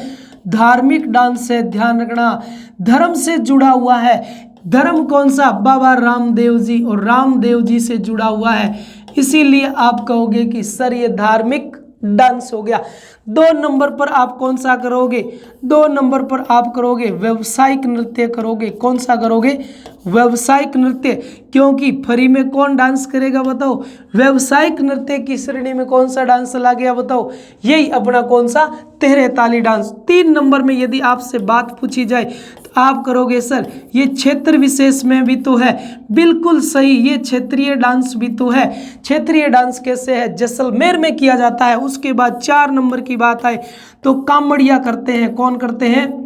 Speaker 1: धार्मिक डांस है। ध्यान रखना धर्म से जुड़ा हुआ है। धर्म कौन सा? बाबा रामदेव जी, और रामदेव जी से जुड़ा हुआ है। इसीलिए आप कहोगे कि सर ये धार्मिक डांस हो गया। 2 नंबर पर आप कौन सा करोगे? 2 नंबर पर आप करोगे व्यावसायिक नृत्य करोगे। कौन सा करोगे? व्यावसायिक नृत्य। क्योंकि फ्री में कौन डांस करेगा बताओ? व्यावसायिक नृत्य की श्रेणी में कौन सा डांस चला गया बताओ? यही अपना कौन सा? तेरे ताली डांस। 3 नंबर में यदि आपसे बात पूछी जाए तो आप करोगे सर ये क्षेत्र विशेष में भी तो है। बिल्कुल सही, ये क्षेत्रीय डांस भी तो है। क्षेत्रीय डांस कैसे है? जैसलमेर में किया जाता है। उसके बाद 4 नंबर की बात आए तो कामड़िया करते हैं। कौन करते हैं?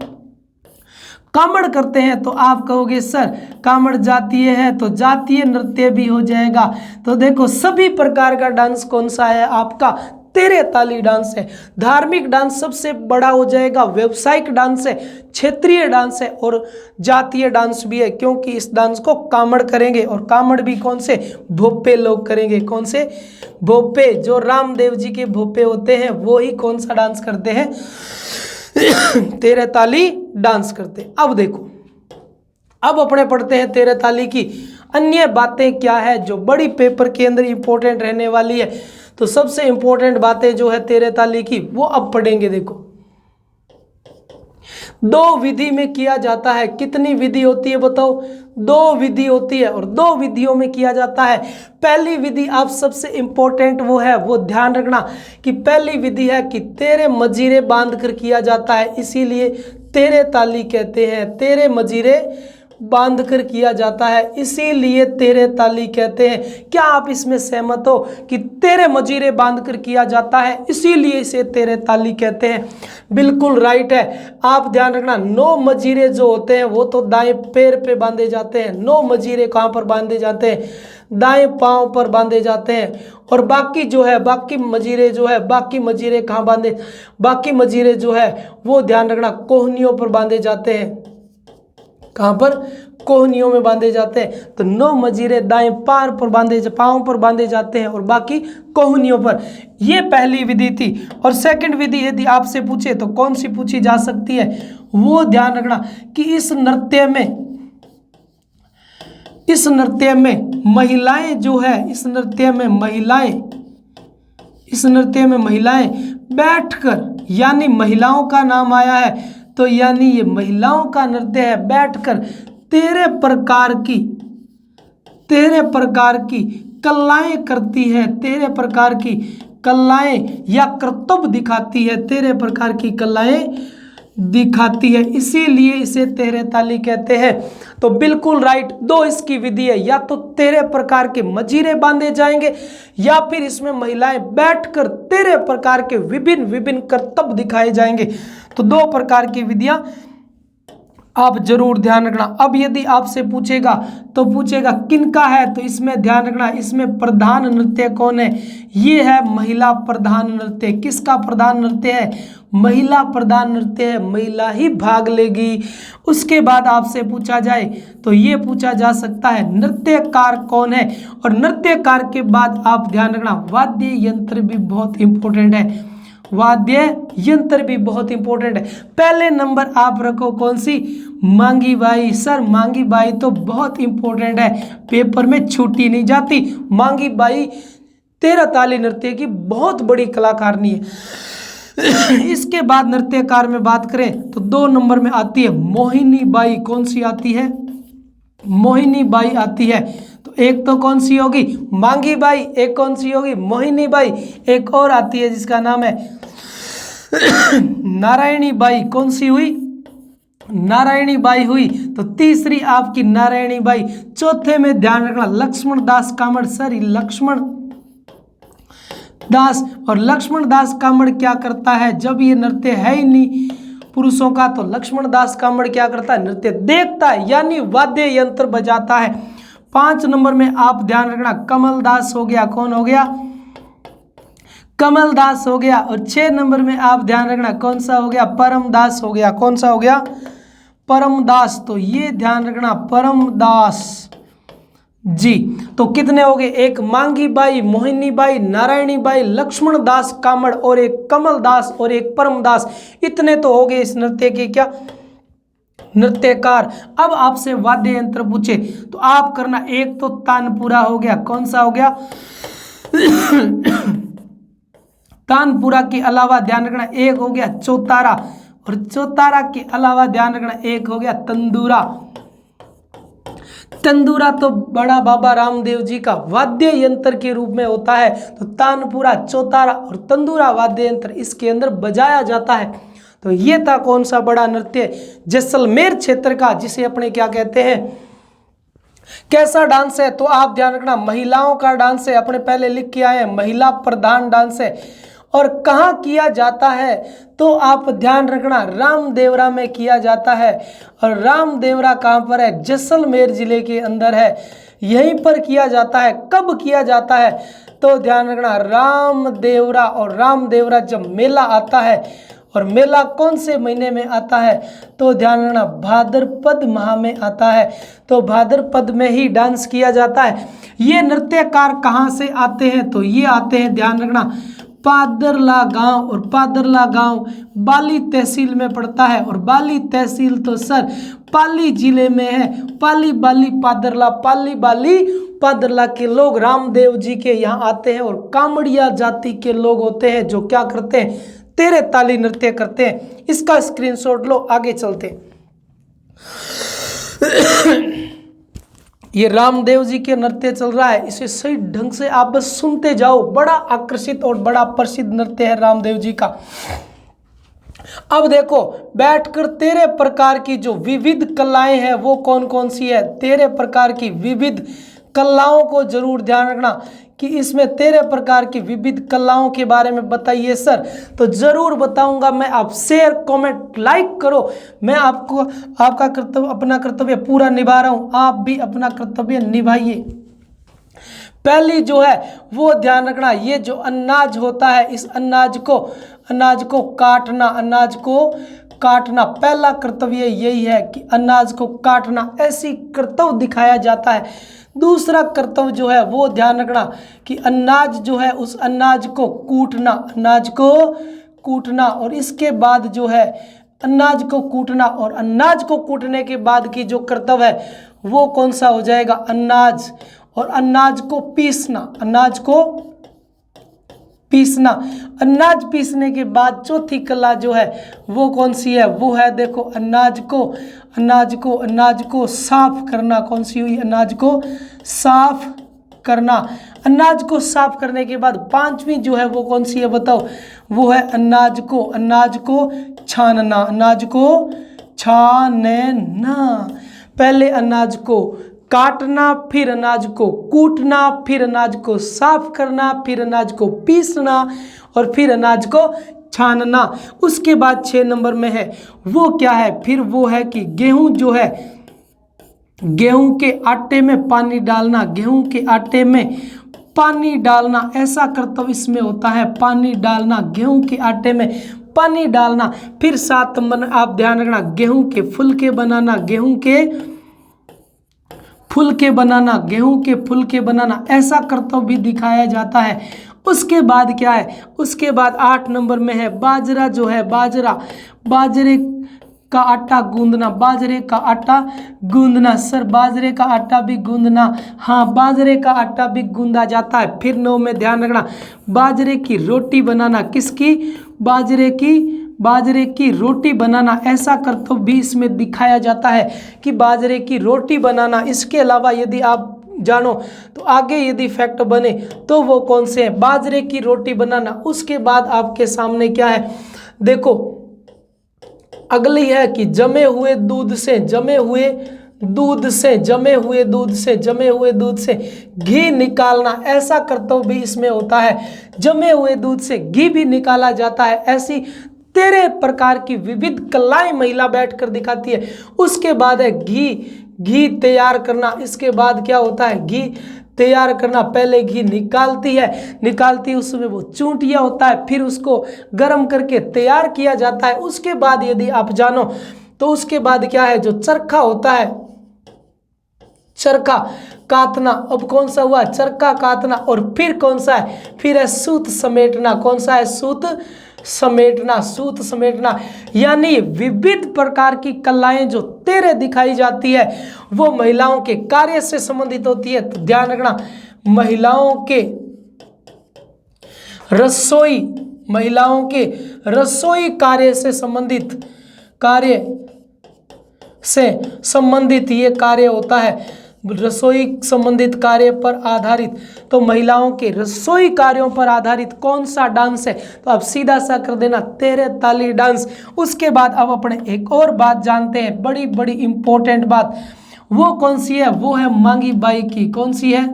Speaker 1: कामड़ करते हैं। तो आप कहोगे सर कामड़ जातीय है, तो जातीय नृत्य भी हो जाएगा। तो देखो सभी प्रकार का डांस कौन सा है आपका? तेरे ताली डांस है। धार्मिक डांस सबसे बड़ा हो जाएगा, व्यावसायिक डांस है, क्षेत्रीय डांस है, और जातीय डांस भी है। क्योंकि इस डांस को कामड़ करेंगे, और कामड़ भी कौन से? भोपे लोग करेंगे। कौन से? भोपे। जो रामदेव जी के भोपे होते हैं वो ही कौन सा डांस करते हैं? तेरे ताली डांस करते हैं। अब देखो, अब अपने पढ़ते हैं तेरे ताली की अन्य बातें क्या है जो बड़ी पेपर के अंदर इंपॉर्टेंट रहने वाली है। तो सबसे इंपॉर्टेंट बातें जो है तेरे ताली की वो अब पढ़ेंगे। देखो 2 विधि में किया जाता है। कितनी विधि होती है बताओ? 2 विधि होती है, और 2 विधियों में किया जाता है। पहली विधि आप सबसे इंपॉर्टेंट वो है, वो ध्यान रखना कि पहली विधि है कि तेरे मजीरे बांध कर किया जाता है। इसीलिए तेरे ताली कहते हैं। तेरे मजीरे बांध कर किया जाता है, इसीलिए तेरे ताली कहते हैं। क्या आप इसमें सहमत हो कि तेरे मजीरे बांध कर किया जाता है इसीलिए इसे तेरे ताली कहते हैं? बिल्कुल राइट है। आप ध्यान रखना, 9 मजीरे जो होते हैं वो तो दाएं पैर पे बांधे जाते हैं। 9 मजीरे कहाँ पर बांधे जाते हैं? दाएं पांव पर बांधे जाते हैं। और बाकी जो है, बाकी मजीरे कहाँ बांधे? बाकी मजीरे जो है वो ध्यान रखना कोहनियों पर बांधे जाते हैं। कहाँ पर? कोहनियों में बांधे जाते हैं। तो 9 मजीरे दाएं पांव पर बांधे जाते हैं और बाकी कोहनियों पर। ये पहली विधि थी। और सेकंड विधि यदि आपसे पूछे तो कौन सी पूछी जा सकती है? वो ध्यान रखना कि इस नृत्य में महिलाएं जो है, इस नृत्य में महिलाएं बैठकर, यानी महिलाओं का नाम आया है तो यानी ये महिलाओं का नृत्य है, बैठकर तेरह प्रकार की कलाएं करती है, 13 प्रकार की कलाएं या कर्तव्य दिखाती है, 13 प्रकार की कलाएं दिखाती है, इसीलिए इसे 13 ताली कहते हैं। तो बिल्कुल राइट, 2 इसकी विधि है, या तो 13 प्रकार के मजीरे बांधे जाएंगे या फिर इसमें महिलाएं बैठकर 13 प्रकार के विभिन्न कर्तव्य दिखाए जाएंगे। तो 2 प्रकार की विधियां आप जरूर ध्यान रखना। अब यदि आपसे पूछेगा तो पूछेगा किनका है, तो इसमें ध्यान रखना, इसमें प्रधान नृत्य कौन है? ये है महिला प्रधान नृत्य। किसका प्रधान नृत्य है? महिला प्रधान नृत्य है, महिला ही भाग लेगी। उसके बाद आपसे पूछा जाए तो ये पूछा जा सकता है नृत्यकार कौन है, और नृत्यकार के बाद आप ध्यान रखना वाद्य यंत्र भी बहुत इंपॉर्टेंट है, वाद्य यंत्र भी बहुत इंपॉर्टेंट है। पहले नंबर आप रखो कौन सी? मांगी बाई। सर मांगी बाई तो बहुत इंपॉर्टेंट है, पेपर में छूटी नहीं जाती। मांगी बाई 13 ताली नृत्य की बहुत बड़ी कलाकारनी है। इसके बाद नृत्यकार में बात करें तो 2 नंबर में आती है मोहिनी बाई। कौन सी आती है? मोहिनी बाई आती है। तो एक तो कौन सी होगी? मांगी बाई। एक कौन सी होगी? मोहिनी बाई। एक और आती है जिसका नाम है नारायणी बाई। कौन सी हुई? नारायणी बाई हुई। तो तीसरी आपकी नारायणी बाई। चौथे में ध्यान रखना लक्ष्मण दास कामड़। सर लक्ष्मण दास, और लक्ष्मण दास कामड़ क्या करता है? जब ये नृत्य है ही नहीं पुरुषों का तो लक्ष्मण दास कामड़ क्या करता है? नृत्य देखता है, यानी वाद्य यंत्र बजाता है। 5 नंबर में आप ध्यान रखना कमल दास हो गया। कौन हो गया? कमल दास हो गया। और 6 नंबर में आप ध्यान रखना कौन सा हो गया? परम दास हो गया। कौन सा हो गया? परम दास। तो ये ध्यान रखना परम दास जी। तो कितने हो गए? एक मांगी बाई, मोहिनी बाई, नारायणी बाई, लक्ष्मण दास कामड़ और एक कमल दास और एक परम दास। इतने तो हो गए इस नृत्य के क्या? नृत्यकार। अब आपसे वाद्य यंत्र पूछे तो आप करना, एक तो तानपुरा हो गया। कौन सा हो गया? तानपुरा के अलावा ध्यान रखना एक हो गया चौतारा, और चौतारा के अलावा ध्यान रखना एक हो गया तंदूरा। तंदूरा तो बड़ा बाबा रामदेव जी का वाद्य यंत्र के रूप में होता है। तो तानपुरा, चौतारा और तंदूरा वाद्य यंत्र इसके अंदर बजाया जाता है। तो ये था कौन सा बड़ा नृत्य? जैसलमेर क्षेत्र का, जिसे अपने क्या कहते हैं? कैसा डांस है? तो आप ध्यान रखना महिलाओं का डांस है। अपने पहले लिख के आए हैं महिला प्रधान डांस है। और कहाँ किया जाता है? तो आप ध्यान रखना रामदेवरा में किया जाता है। और रामदेवरा कहाँ पर है? जैसलमेर जिले के अंदर है, यहीं पर किया जाता है। कब किया जाता है? तो ध्यान रखना रामदेवरा, और रामदेवरा जब मेला आता है, और मेला कौन से महीने में आता है? तो ध्यान रखना भाद्रपद माह में आता है। तो भाद्रपद में ही डांस किया जाता है। ये नृत्यकार कहाँ से आते हैं? तो ये आते हैं ध्यान रखना पादरला गांव, और पादरला गांव बाली तहसील में पड़ता है। और बाली तहसील तो सर पाली जिले में है। पाली बाली पादरला, पाली बाली पादरला के लोग रामदेव जी के यहाँ आते हैं, और कामड़िया जाति के लोग होते हैं जो क्या करते हैं? 13 ताली नृत्य करते हैं। इसका स्क्रीनशॉट लो, आगे चलते हैं। ये रामदेव जी के नृत्य चल रहा है, इसे सही ढंग से आप बस सुनते जाओ। बड़ा आकर्षित और बड़ा प्रसिद्ध नृत्य है रामदेव जी का। अब देखो, बैठकर 13 प्रकार की जो विविध कलाएं हैं वो कौन कौन सी है। 13 प्रकार की विविध कलाओं को जरूर ध्यान रखना कि इसमें 13 प्रकार की विविध कलाओं के बारे में बताइए सर। तो जरूर बताऊंगा मैं। आप शेयर कमेंट लाइक करो। मैं आपको आपका कर्तव्य, अपना कर्तव्य पूरा निभा रहा हूं, आप भी अपना कर्तव्य निभाइए। पहली जो है वो ध्यान रखना, ये जो अनाज होता है, इस अनाज को काटना, अनाज को काटना। पहला कर्तव्य यही है कि अनाज को काटना, ऐसी कर्तव्य दिखाया जाता है। दूसरा कर्तव्य जो है वो ध्यान रखना कि अनाज जो है उस अनाज को कूटना, अनाज को कूटना। और इसके बाद जो है अनाज को कूटना, और अनाज को कूटने के बाद की जो कर्तव्य है वो कौन सा हो जाएगा, अनाज। और अनाज को पीसना, अनाज को पीसना। अनाज पीसने के बाद चौथी कला जो है वो कौन सी है, वो है देखो अनाज को साफ करना। कौन सी हुई, अनाज को साफ करना। अनाज को साफ करने के बाद पांचवी जो है वो कौन सी है बताओ, वो है अनाज को छानना, अनाज को छानना। पहले अनाज को काटना, फिर अनाज को कूटना, फिर अनाज को साफ करना, फिर अनाज को पीसना और फिर अनाज को छानना। उसके बाद 6 नंबर में है वो क्या है, फिर वो है कि गेहूं जो है, गेहूं के आटे में पानी डालना, गेहूं के आटे में पानी डालना। ऐसा कर्तव्य इसमें होता है, पानी डालना, गेहूं के आटे में पानी डालना। फिर 7 नंबर आप ध्यान रखना, गेहूं के फुलके बनाना, गेहूं के फुलके बनाना, गेहूं के फुलके बनाना। ऐसा कर्तव्य भी दिखाया जाता है। उसके बाद क्या है, उसके बाद 8 नंबर में है बाजरा जो है, बाजरे का आटा गूंदना, बाजरे का आटा गूंदना। सर बाजरे का आटा भी गूंदना, हाँ बाजरे का आटा भी गूंदा जाता है। फिर 9 में ध्यान रखना, बाजरे की रोटी बनाना। किसकी, बाजरे की रोटी बनाना। ऐसा कर्तव्य भी इसमें दिखाया जाता है कि बाजरे की रोटी बनाना। इसके अलावा यदि आप जानो तो आगे यदि फैक्ट बने तो वो कौन से हैं, बाजरे की रोटी बनाना। उसके बाद आपके सामने क्या है देखो, अगली है कि जमे हुए दूध से घी निकालना। ऐसा कर्तव्य भी इसमें होता है, जमे हुए दूध से घी भी निकाला जाता है। ऐसी 13 प्रकार की विविध कलाएं महिला बैठकर दिखाती है। उसके बाद है घी तैयार करना। इसके बाद क्या होता है, घी तैयार करना। पहले घी निकालती उसमें वो चूंटिया होता है, फिर उसको गर्म करके तैयार किया जाता है। उसके बाद यदि आप जानो तो उसके बाद क्या है, जो चरखा होता है, चरखा कातना। अब कौन सा हुआ, चरखा कातना। और फिर कौन सा है, फिर है सूत समेटना। कौन सा है, सूत समेटना। यानी विविध प्रकार की कलाएं जो 13 दिखाई जाती है वो महिलाओं के कार्य से संबंधित होती है। तो ध्यान रखना, महिलाओं के रसोई कार्य से संबंधित ये कार्य होता है, रसोई संबंधित कार्य पर आधारित। तो महिलाओं के रसोई कार्यों पर आधारित कौन सा डांस है, तो आप सीधा सा कर देना 13 ताली डांस। उसके बाद अब अपने एक और बात जानते हैं, बड़ी बड़ी इंपॉर्टेंट बात। वो कौन सी है, वो है मांगी बाई की। कौन सी है,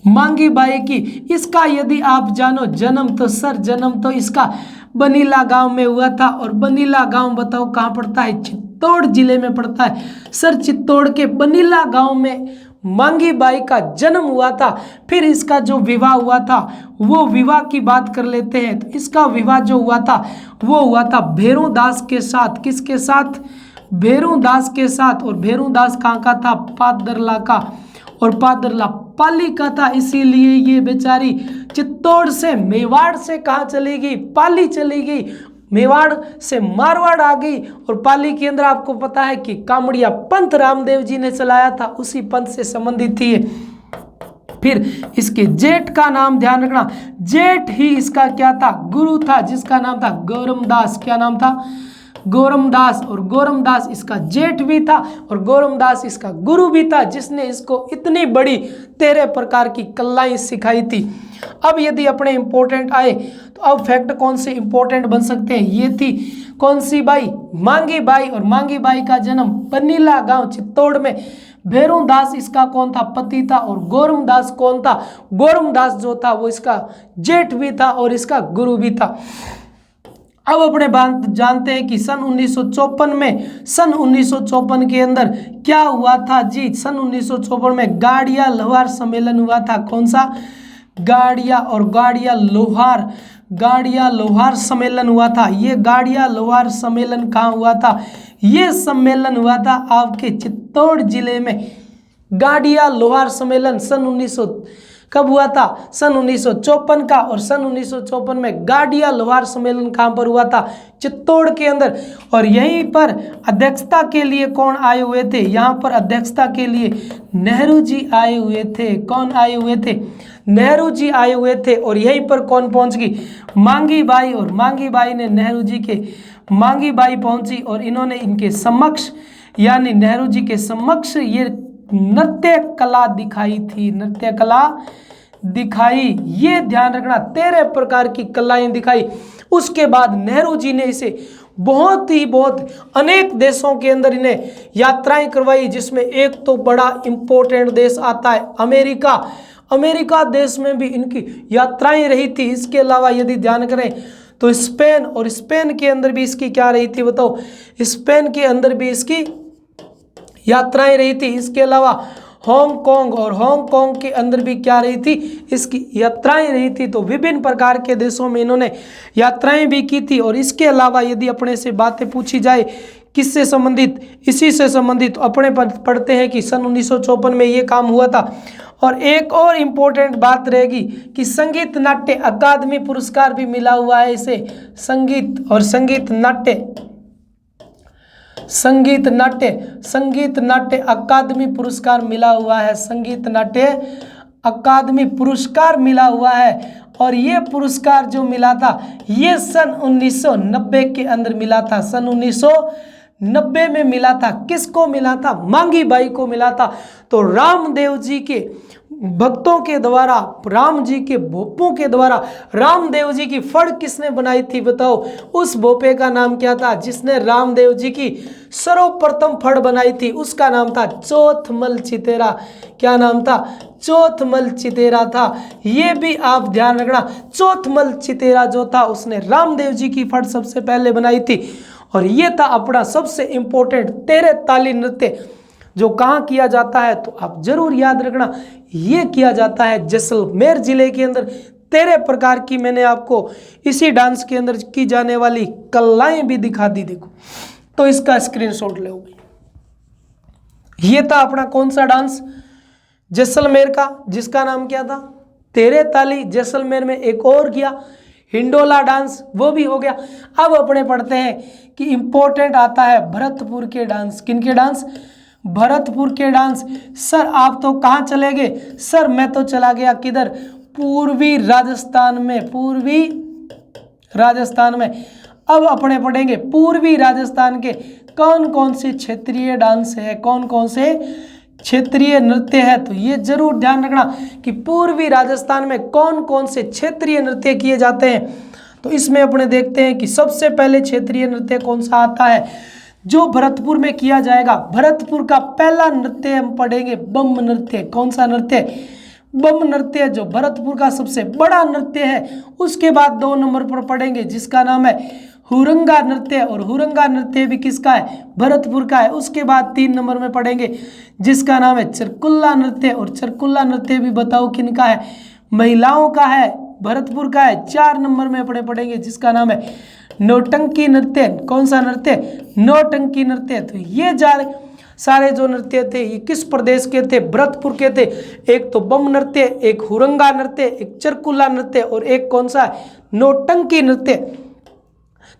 Speaker 1: मांगी बाई की। इसका यदि आप जानो जन्म, तो सर जन्म तो इसका बनीला गांव में हुआ था। और बनीला गांव बताओ कहाँ पड़ता है, चित्तौड़ जिले में पड़ता है। सर चित्तौड़ के बनीला गांव में मांगी बाई का जन्म हुआ था। फिर इसका जो विवाह हुआ था, वो विवाह की बात कर लेते हैं। तो इसका विवाह जो हुआ था वो हुआ था भैरू दास के साथ। किसके साथ, भैरू दास के साथ। और भैरू दास कहाँ का था, पादरला का। और पादरला पाली का था, इसीलिए ये बेचारी चित्तौड़ से मेवाड़ से कहाँ चली गई, पाली चली गई। मेवाड़ से मारवाड़ आ गई। और पाली के अंदर आपको पता है कि कामड़िया पंथ रामदेव जी ने चलाया था, उसी पंथ से संबंधित थी। फिर इसके जेठ का नाम ध्यान रखना, जेठ ही इसका क्या था, गुरु था, जिसका नाम था गौरमदास। क्या नाम था, गोरमदास, और गोरमदास इसका जेठ भी था और गोरमदास इसका गुरु भी था, जिसने इसको इतनी बड़ी 13 प्रकार की कलाएं सिखाई थी। अब यदि अपने इंपॉर्टेंट आए तो अब फैक्ट कौन से इंपॉर्टेंट बन सकते हैं। ये थी कौन सी बाई, मांगी बाई, और मांगी बाई का जन्म पनीला गांव चित्तौड़ में। भैरू दास इसका कौन था, पति था, और गोरमदास कौन था, गोरमदास जो था वो इसका जेठ भी था और इसका गुरु भी था। अब अपने बात जानते हैं कि सन 1954 के अंदर क्या हुआ था जी। सन 1954 में गाड़िया लोहार सम्मेलन हुआ था। कौन सा, गाड़िया और गाड़िया लोहार सम्मेलन हुआ था। ये गाड़िया लोहार सम्मेलन कहाँ हुआ था, ये सम्मेलन हुआ था आपके चित्तौड़ जिले में। गाड़िया लोहार सम्मेलन कब हुआ था, सन 1954 का, और सन 1954 में गाड़िया लोहार सम्मेलन कहाँ पर हुआ था, चित्तौड़ के अंदर। और यहीं पर अध्यक्षता के लिए कौन आए हुए थे, यहाँ पर अध्यक्षता के लिए नेहरू जी आए हुए थे। कौन आए हुए थे, नेहरू जी आए हुए थे। और यहीं पर कौन पहुंच गई, मांगी बाई, और मांगी बाई ने नेहरू जी के, मांगी बाई पहुंची और इन्होंने इनके समक्ष यानी नेहरू जी के समक्ष ये नृत्य कला दिखाई थी, नृत्य कला दिखाई। ये ध्यान रखना, 13 प्रकार की कलाएं दिखाई। उसके बाद नेहरू जी ने इसे बहुत अनेक देशों के अंदर इन्हें यात्राएं करवाई, जिसमें एक तो बड़ा इंपॉर्टेंट देश आता है अमेरिका। अमेरिका देश में भी इनकी यात्राएं रही थी। इसके अलावा यदि ध्यान करें तो स्पेन, और स्पेन के अंदर भी इसकी क्या रही थी बताओ, स्पेन के अंदर भी इसकी यात्राएं रही थी। इसके अलावा हांगकांग, और हांगकांग के अंदर भी क्या रही थी, इसकी यात्राएं रही थी। तो विभिन्न प्रकार के देशों में इन्होंने यात्राएं भी की थी। और इसके अलावा यदि अपने से बातें पूछी जाए किससे संबंधित, इसी से संबंधित, अपने पढ़ते हैं कि सन 1954 में ये काम हुआ था। और एक और इम्पोर्टेंट बात रहेगी कि संगीत नाट्य अकादमी पुरस्कार भी मिला हुआ है इसे। संगीत नाट्य अकादमी पुरस्कार मिला हुआ है। संगीत नाट्य अकादमी पुरस्कार मिला हुआ है। और ये पुरस्कार जो मिला था ये सन 1990 के अंदर मिला था। सन 1990 में मिला था। किसको मिला था, मांगी बाई को मिला था। तो रामदेव जी के भक्तों के द्वारा, राम जी के भोपों के द्वारा रामदेव जी की फड़ किसने बनाई थी बताओ। उस भोपे का नाम क्या था जिसने रामदेव जी की सर्वप्रथम फड़ बनाई थी, उसका नाम था चौथमल चितेरा। क्या नाम था, चौथमल चितेरा था। ये भी आप ध्यान रखना, चौथमल चितेरा जो था उसने रामदेव जी की फड़ सबसे पहले बनाई थी। और ये था अपना सबसे इंपॉर्टेंट 13 ताली नृत्य, जो कहाँ किया जाता है तो आप जरूर याद रखना, ये किया जाता है जैसलमेर जिले के अंदर। 13 प्रकार की मैंने आपको इसी डांस के अंदर की जाने वाली कलाएं भी दिखा दी। देखो तो इसका स्क्रीनशॉट ले। ये था अपना कौन सा डांस, जैसलमेर का, जिसका नाम क्या था 13 ताली। जैसलमेर में एक और किया हिंडोला डांस, वो भी हो गया। अब अपने पढ़ते हैं कि इंपॉर्टेंट आता है भरतपुर के डांस। किनके डांस, भरतपुर के डांस। सर आप तो कहाँ चले गए, सर मैं तो चला गया किधर, पूर्वी राजस्थान में, पूर्वी राजस्थान में। अब अपने पढ़ेंगे पूर्वी राजस्थान के कौन कौन से क्षेत्रीय डांस है, कौन कौन से क्षेत्रीय नृत्य है। तो ये जरूर ध्यान रखना कि पूर्वी राजस्थान में कौन कौन से क्षेत्रीय नृत्य किए जाते हैं। तो इसमें अपने देखते हैं कि सबसे पहले क्षेत्रीय नृत्य कौन सा आता है जो भरतपुर में किया जाएगा। भरतपुर का पहला नृत्य हम पढ़ेंगे बम नृत्य। कौन सा नृत्य, बम नृत्य, जो भरतपुर का सबसे बड़ा नृत्य है। उसके बाद 2 नंबर पर पढ़ेंगे जिसका नाम है हुरंगा नृत्य, और हुरंगा नृत्य भी किसका है, भरतपुर का है। उसके बाद 3 नंबर में पढ़ेंगे जिसका नाम है चरकुल्ला नृत्य, और चरकुल्ला नृत्य भी बताओ किनका है, महिलाओं का है, भरतपुर का है। 4 नंबर में अपने पढ़ेंगे जिसका नाम है नौटंकी नृत्य। कौन सा नृत्य, नौटंकी नृत्य। तो ये सारे जो नृत्य थे ये किस प्रदेश के थे, भरतपुर के थे। एक तो बम नृत्य, एक हुरंगा नृत्य, एक चरकुल्ला नृत्य, और एक कौन सा है, नौटंकी नृत्य।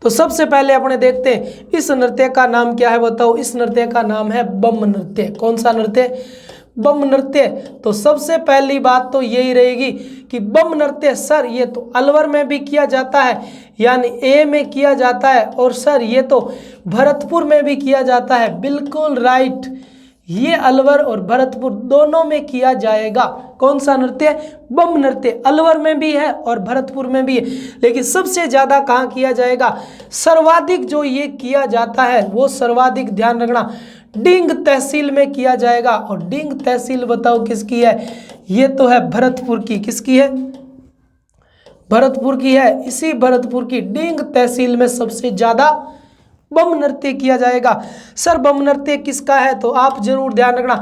Speaker 1: तो सबसे पहले अपने देखते हैं इस नृत्य का नाम क्या है बताओ। इस नृत्य का नाम है बम नृत्य। कौन सा नृत्य, बम नृत्य, तो सबसे पहली बात तो यही रहेगी कि बम नृत्य सर ये तो अलवर में भी किया जाता है, यानी ए में किया जाता है, और सर ये तो भरतपुर में भी किया जाता है। बिल्कुल राइट, ये अलवर और भरतपुर दोनों में किया जाएगा। कौन सा नृत्य? बम नृत्य। अलवर में भी है और भरतपुर में भी है, लेकिन सबसे ज़्यादा कहाँ किया जाएगा? सर्वाधिक जो ये किया जाता है वो सर्वाधिक, ध्यान रखना, डिंग तहसील में किया जाएगा। और डिंग तहसील बताओ किसकी है? ये तो है भरतपुर की। किसकी है? भरतपुर की है। इसी भरतपुर की डिंग तहसील में सबसे ज़्यादा बम नृत्य किया जाएगा। सर बम नृत्य किसका है? तो आप जरूर ध्यान रखना,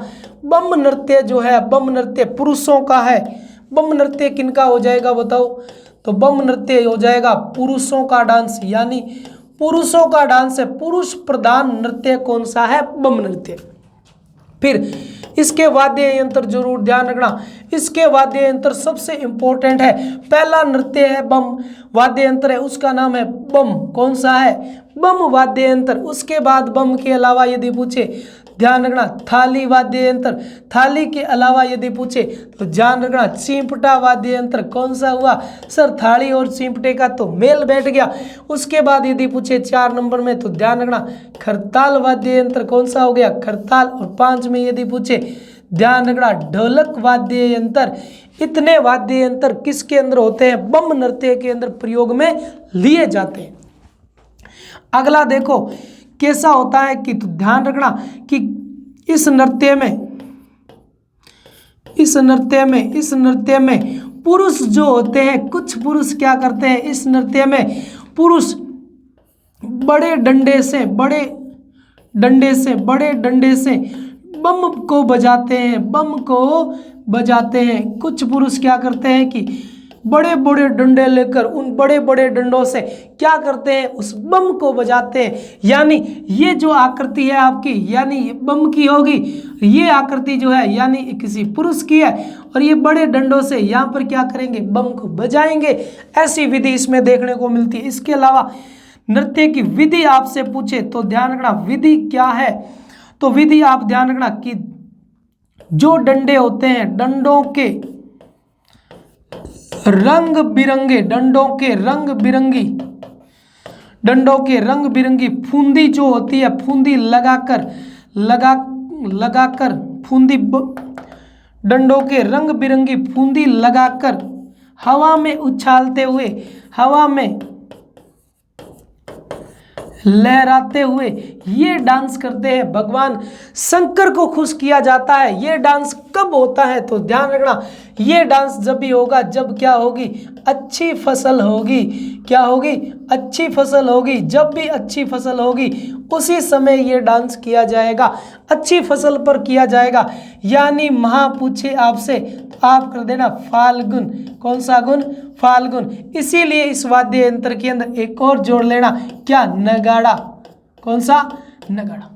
Speaker 1: बम नृत्य जो है, बम नृत्य पुरुषों का है। बम नृत्य किनका हो जाएगा बताओ? तो बम नृत्य हो जाएगा पुरुषों का डांस, यानी पुरुषों का डांस है। पुरुष प्रधान नृत्य कौन सा है? बम नृत्य। फिर इसके वाद्य यंत्र जरूर ध्यान रखना, इसके वाद्य यंत्र सबसे इंपॉर्टेंट है। पहला नृत्य है बम वाद्य यंत्र है, उसका नाम है बम। कौन सा है? बम वाद्य यंत्र। उसके बाद बम के अलावा यदि पूछे, ध्यान रखना, थाली वाद्य यंत्र। थाली के अलावा यदि पूछे तो ध्यान रखना, चिमटा वाद्य यंत्र। कौन सा हुआ? सर थाली और चिमटे का तो मेल बैठ गया। उसके बाद यदि पूछे 4 नंबर में तो ध्यान रखना, खरताल वाद्य यंत्र। कौन सा हो गया? खरताल। और 5 में यदि पूछे, ध्यान रखना, ढोलक वाद्य यंत्र। इतने वाद्य यंत्र किसके अंदर होते हैं? बम नृत्य के अंदर प्रयोग में लिए जाते हैं। अगला देखो कैसा होता है कि, तो ध्यान रखना कि इस नृत्य में पुरुष जो होते हैं, कुछ पुरुष क्या करते हैं इस नृत्य में? पुरुष बड़े डंडे से बम को बजाते हैं। कुछ पुरुष क्या करते हैं कि बड़े बड़े डंडे लेकर उन बड़े बड़े डंडों से क्या करते हैं? उस बम को बजाते हैं। यानी ये जो आकृति है आपकी, यानी ये बम की होगी। ये आकृति जो है यानी किसी पुरुष की है, और ये बड़े डंडों से यहाँ पर क्या करेंगे? बम को बजाएंगे। ऐसी विधि इसमें देखने को मिलती है। इसके अलावा नृत्य की विधि आपसे पूछे तो ध्यान रखना, विधि क्या है? तो विधि आप ध्यान रखना कि जो डंडे होते हैं, डंडों के रंग बिरंगी फूंदी जो होती है, फूंदी लगाकर डंडों के रंग बिरंगी फूंदी लगाकर हवा में उछालते हुए, हवा में लहराते हुए ये डांस करते हैं। भगवान शंकर को खुश किया जाता है। ये डांस कब होता है? तो ध्यान रखना, ये डांस जब भी होगा जब क्या होगी? अच्छी फसल होगी। क्या होगी? अच्छी फसल होगी। जब भी अच्छी फसल होगी उसी समय ये डांस किया जाएगा, अच्छी फसल पर किया जाएगा। यानी महा पूछे आपसे तो आप कर देना फाल्गुन। कौन सा गुण? फाल्गुन। इसीलिए इस वाद्य यंत्र के अंदर एक और जोड़ लेना, क्या? नगाड़ा। कौन सा? नगाड़ा।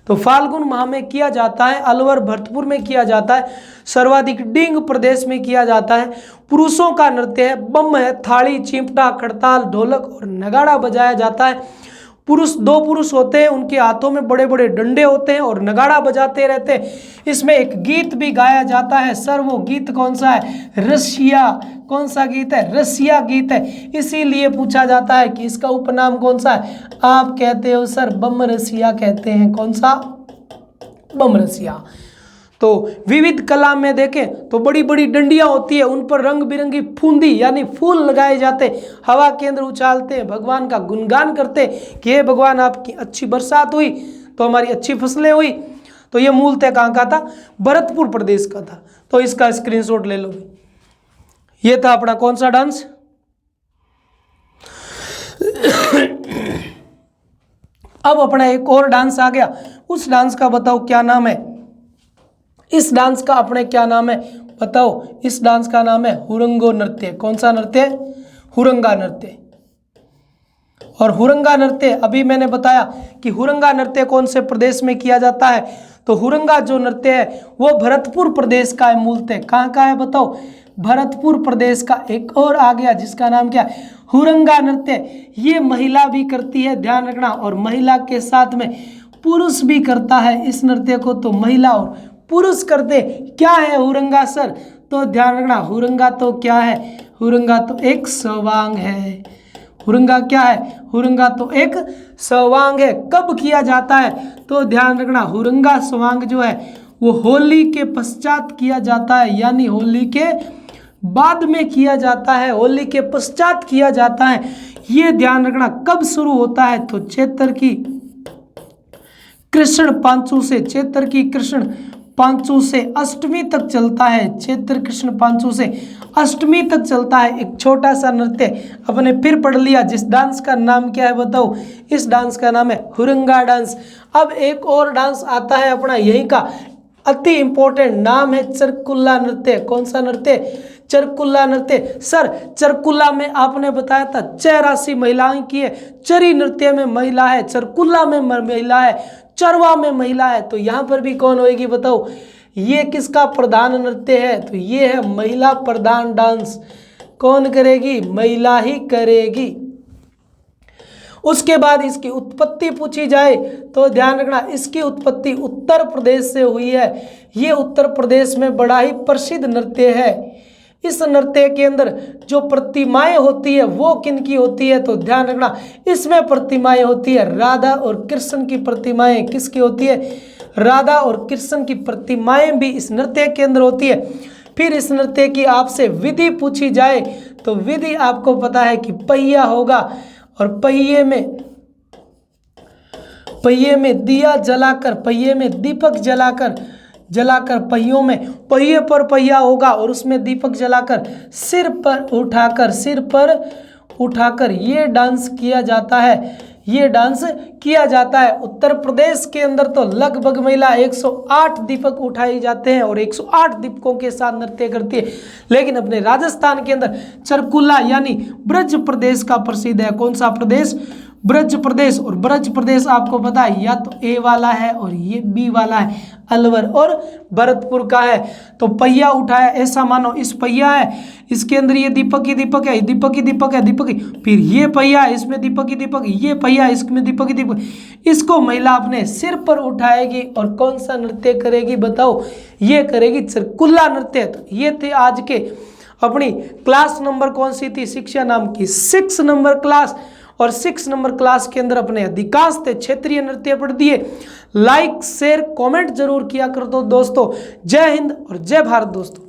Speaker 1: तो फाल्गुन माह में किया जाता है, अलवर भरतपुर में किया जाता है, सर्वाधिक डिंग प्रदेश में किया जाता है। पुरुषों का नृत्य है, बम है, थाली, चिमटा, खड़ताल, ढोलक और नगाड़ा बजाया जाता है। पुरुष, 2 पुरुष होते हैं, उनके हाथों में बड़े बड़े डंडे होते हैं और नगाड़ा बजाते रहते हैं। इसमें एक गीत भी गाया जाता है। सर वो गीत कौन सा है? रसिया। कौन सा गीत है? रसिया गीत है। इसीलिए पूछा जाता है कि इसका उपनाम कौन सा है? आप कहते हो सर बम रसिया कहते हैं। कौन सा? बम रसिया। तो विविध कला में देखें तो बड़ी बड़ी डंडियां होती है, उन पर रंग बिरंगी फूंदी यानी फूल लगाए जाते, हवा के अंदर उछालते हैं, भगवान का गुणगान करते कि हे भगवान आपकी अच्छी बरसात हुई तो हमारी अच्छी फसलें हुई। तो ये मूलतः कहाँ का था? भरतपुर प्रदेश का था। तो इसका स्क्रीनशॉट ले लो। ये था अपना कौन सा डांस? अब अपना एक और डांस आ गया, उस डांस का बताओ क्या नाम है? इस डांस का अपने क्या नाम है बताओ? इस डांस का नाम है हुरंगो नृत्य। कौन सा नृत्य? हुरंगा नृत्य। और हुरंगा नृत्य अभी मैंने बताया कि हुरंगा नृत्य कौन से प्रदेश में किया जाता है? तो हुरंगा जो नृत्य है वो भरतपुर प्रदेश का है। मूलतः कहाँ का है बताओ? भरतपुर प्रदेश का। एक और आ गया जिसका नाम क्या है? हुरंगा नृत्य। ये महिला भी करती है, ध्यान रखना, और महिला के साथ में पुरुष भी करता है इस नृत्य को। तो महिला और पुरुष करते। क्या है हुरंगा सर? तो ध्यान रखना, हुरंगा तो क्या है? हुरंगा तो एक सवांग है। हुरंगा क्या है? हुरंगा तो एक सवांग है। कब किया जाता है? तो ध्यान रखना, हुरंगा सवांग जो है वो होली के पश्चात किया जाता है, यानी होली के बाद में किया जाता है, होली के पश्चात किया जाता है। ये ध्यान रखना। कब शुरू होता है? तो चैत्र की कृष्ण पांचू से, चैत्र की कृष्ण पांचू से अष्टमी तक चलता है। चैत्र कृष्ण पांचू से अष्टमी तक चलता है। एक छोटा सा नृत्य अपने फिर पढ़ लिया, जिस डांस का नाम क्या है बताओ? इस डांस का नाम है हुरंगा डांस। अब एक और डांस आता है अपना यहीं का, अति इंपॉर्टेंट, नाम है चरकुल्ला नृत्य। कौन सा नृत्य? चरकुल्ला नृत्य। सर चरकुल्ला में आपने बताया था 6 राशि महिलाएं की है, चरी नृत्य में महिला है, चरकुल्ला में महिला है, चरवा में महिला है। तो यहाँ पर भी कौन होएगी बताओ? ये किसका प्रधान नृत्य है? तो ये है महिला प्रधान डांस। कौन करेगी? महिला ही करेगी। उसके बाद इसकी उत्पत्ति पूछी जाए तो ध्यान रखना, इसकी उत्पत्ति उत्तर प्रदेश से हुई है। ये उत्तर प्रदेश में बड़ा ही प्रसिद्ध नृत्य है। इस नृत्य के अंदर जो प्रतिमाएं होती है वो किन की होती है? तो ध्यान रखना, इसमें प्रतिमाएं होती है राधा और कृष्ण की प्रतिमाएं। किसकी होती है? राधा और कृष्ण की प्रतिमाएं भी इस नृत्य के अंदर होती है। फिर इस नृत्य की आपसे विधि पूछी जाए तो विधि आपको पता है कि पहिया होगा, और पहिए में दिया जलाकर, पहिए में दीपक जलाकर पहिए पर पहिया होगा और उसमें दीपक जलाकर सिर पर उठाकर ये डांस किया जाता है। ये डांस किया जाता है। उत्तर प्रदेश के अंदर तो लगभग महिला 108 दीपक उठाए जाते हैं और 108 दीपकों के साथ नृत्य करती है। लेकिन अपने राजस्थान के अंदर चरकुल्ला यानी ब्रज प्रदेश का प्रसिद्ध है। कौन सा प्रदेश? ब्रज प्रदेश। और ब्रज प्रदेश आपको पता है या तो ए वाला है और ये बी वाला है, अलवर और भरतपुर का है। तो पहिया उठाया, ऐसा मानो इस पहिया है, इसके अंदर ये दीपक ही दीपक है, दीपक ही दीपक है, दीपक ही, फिर ये पहिया है, इसमें दीपक ही दीपक, ये पहिया है, इसमें दीपक ही दीपक। इसको महिला अपने सिर पर उठाएगी और कौन सा नृत्य करेगी बताओ? ये करेगी चरकुल्ला नृत्य। तो ये थे आज के अपनी क्लास नंबर कौन सी थी? शिक्षा नाम की 6 नंबर क्लास। और 6 नंबर क्लास के अंदर अपने अधिकांश थे क्षेत्रीय नृत्य पढ़ दिए। लाइक शेयर कमेंट जरूर किया कर दो दोस्तों। जय हिंद और जय भारत दोस्तों।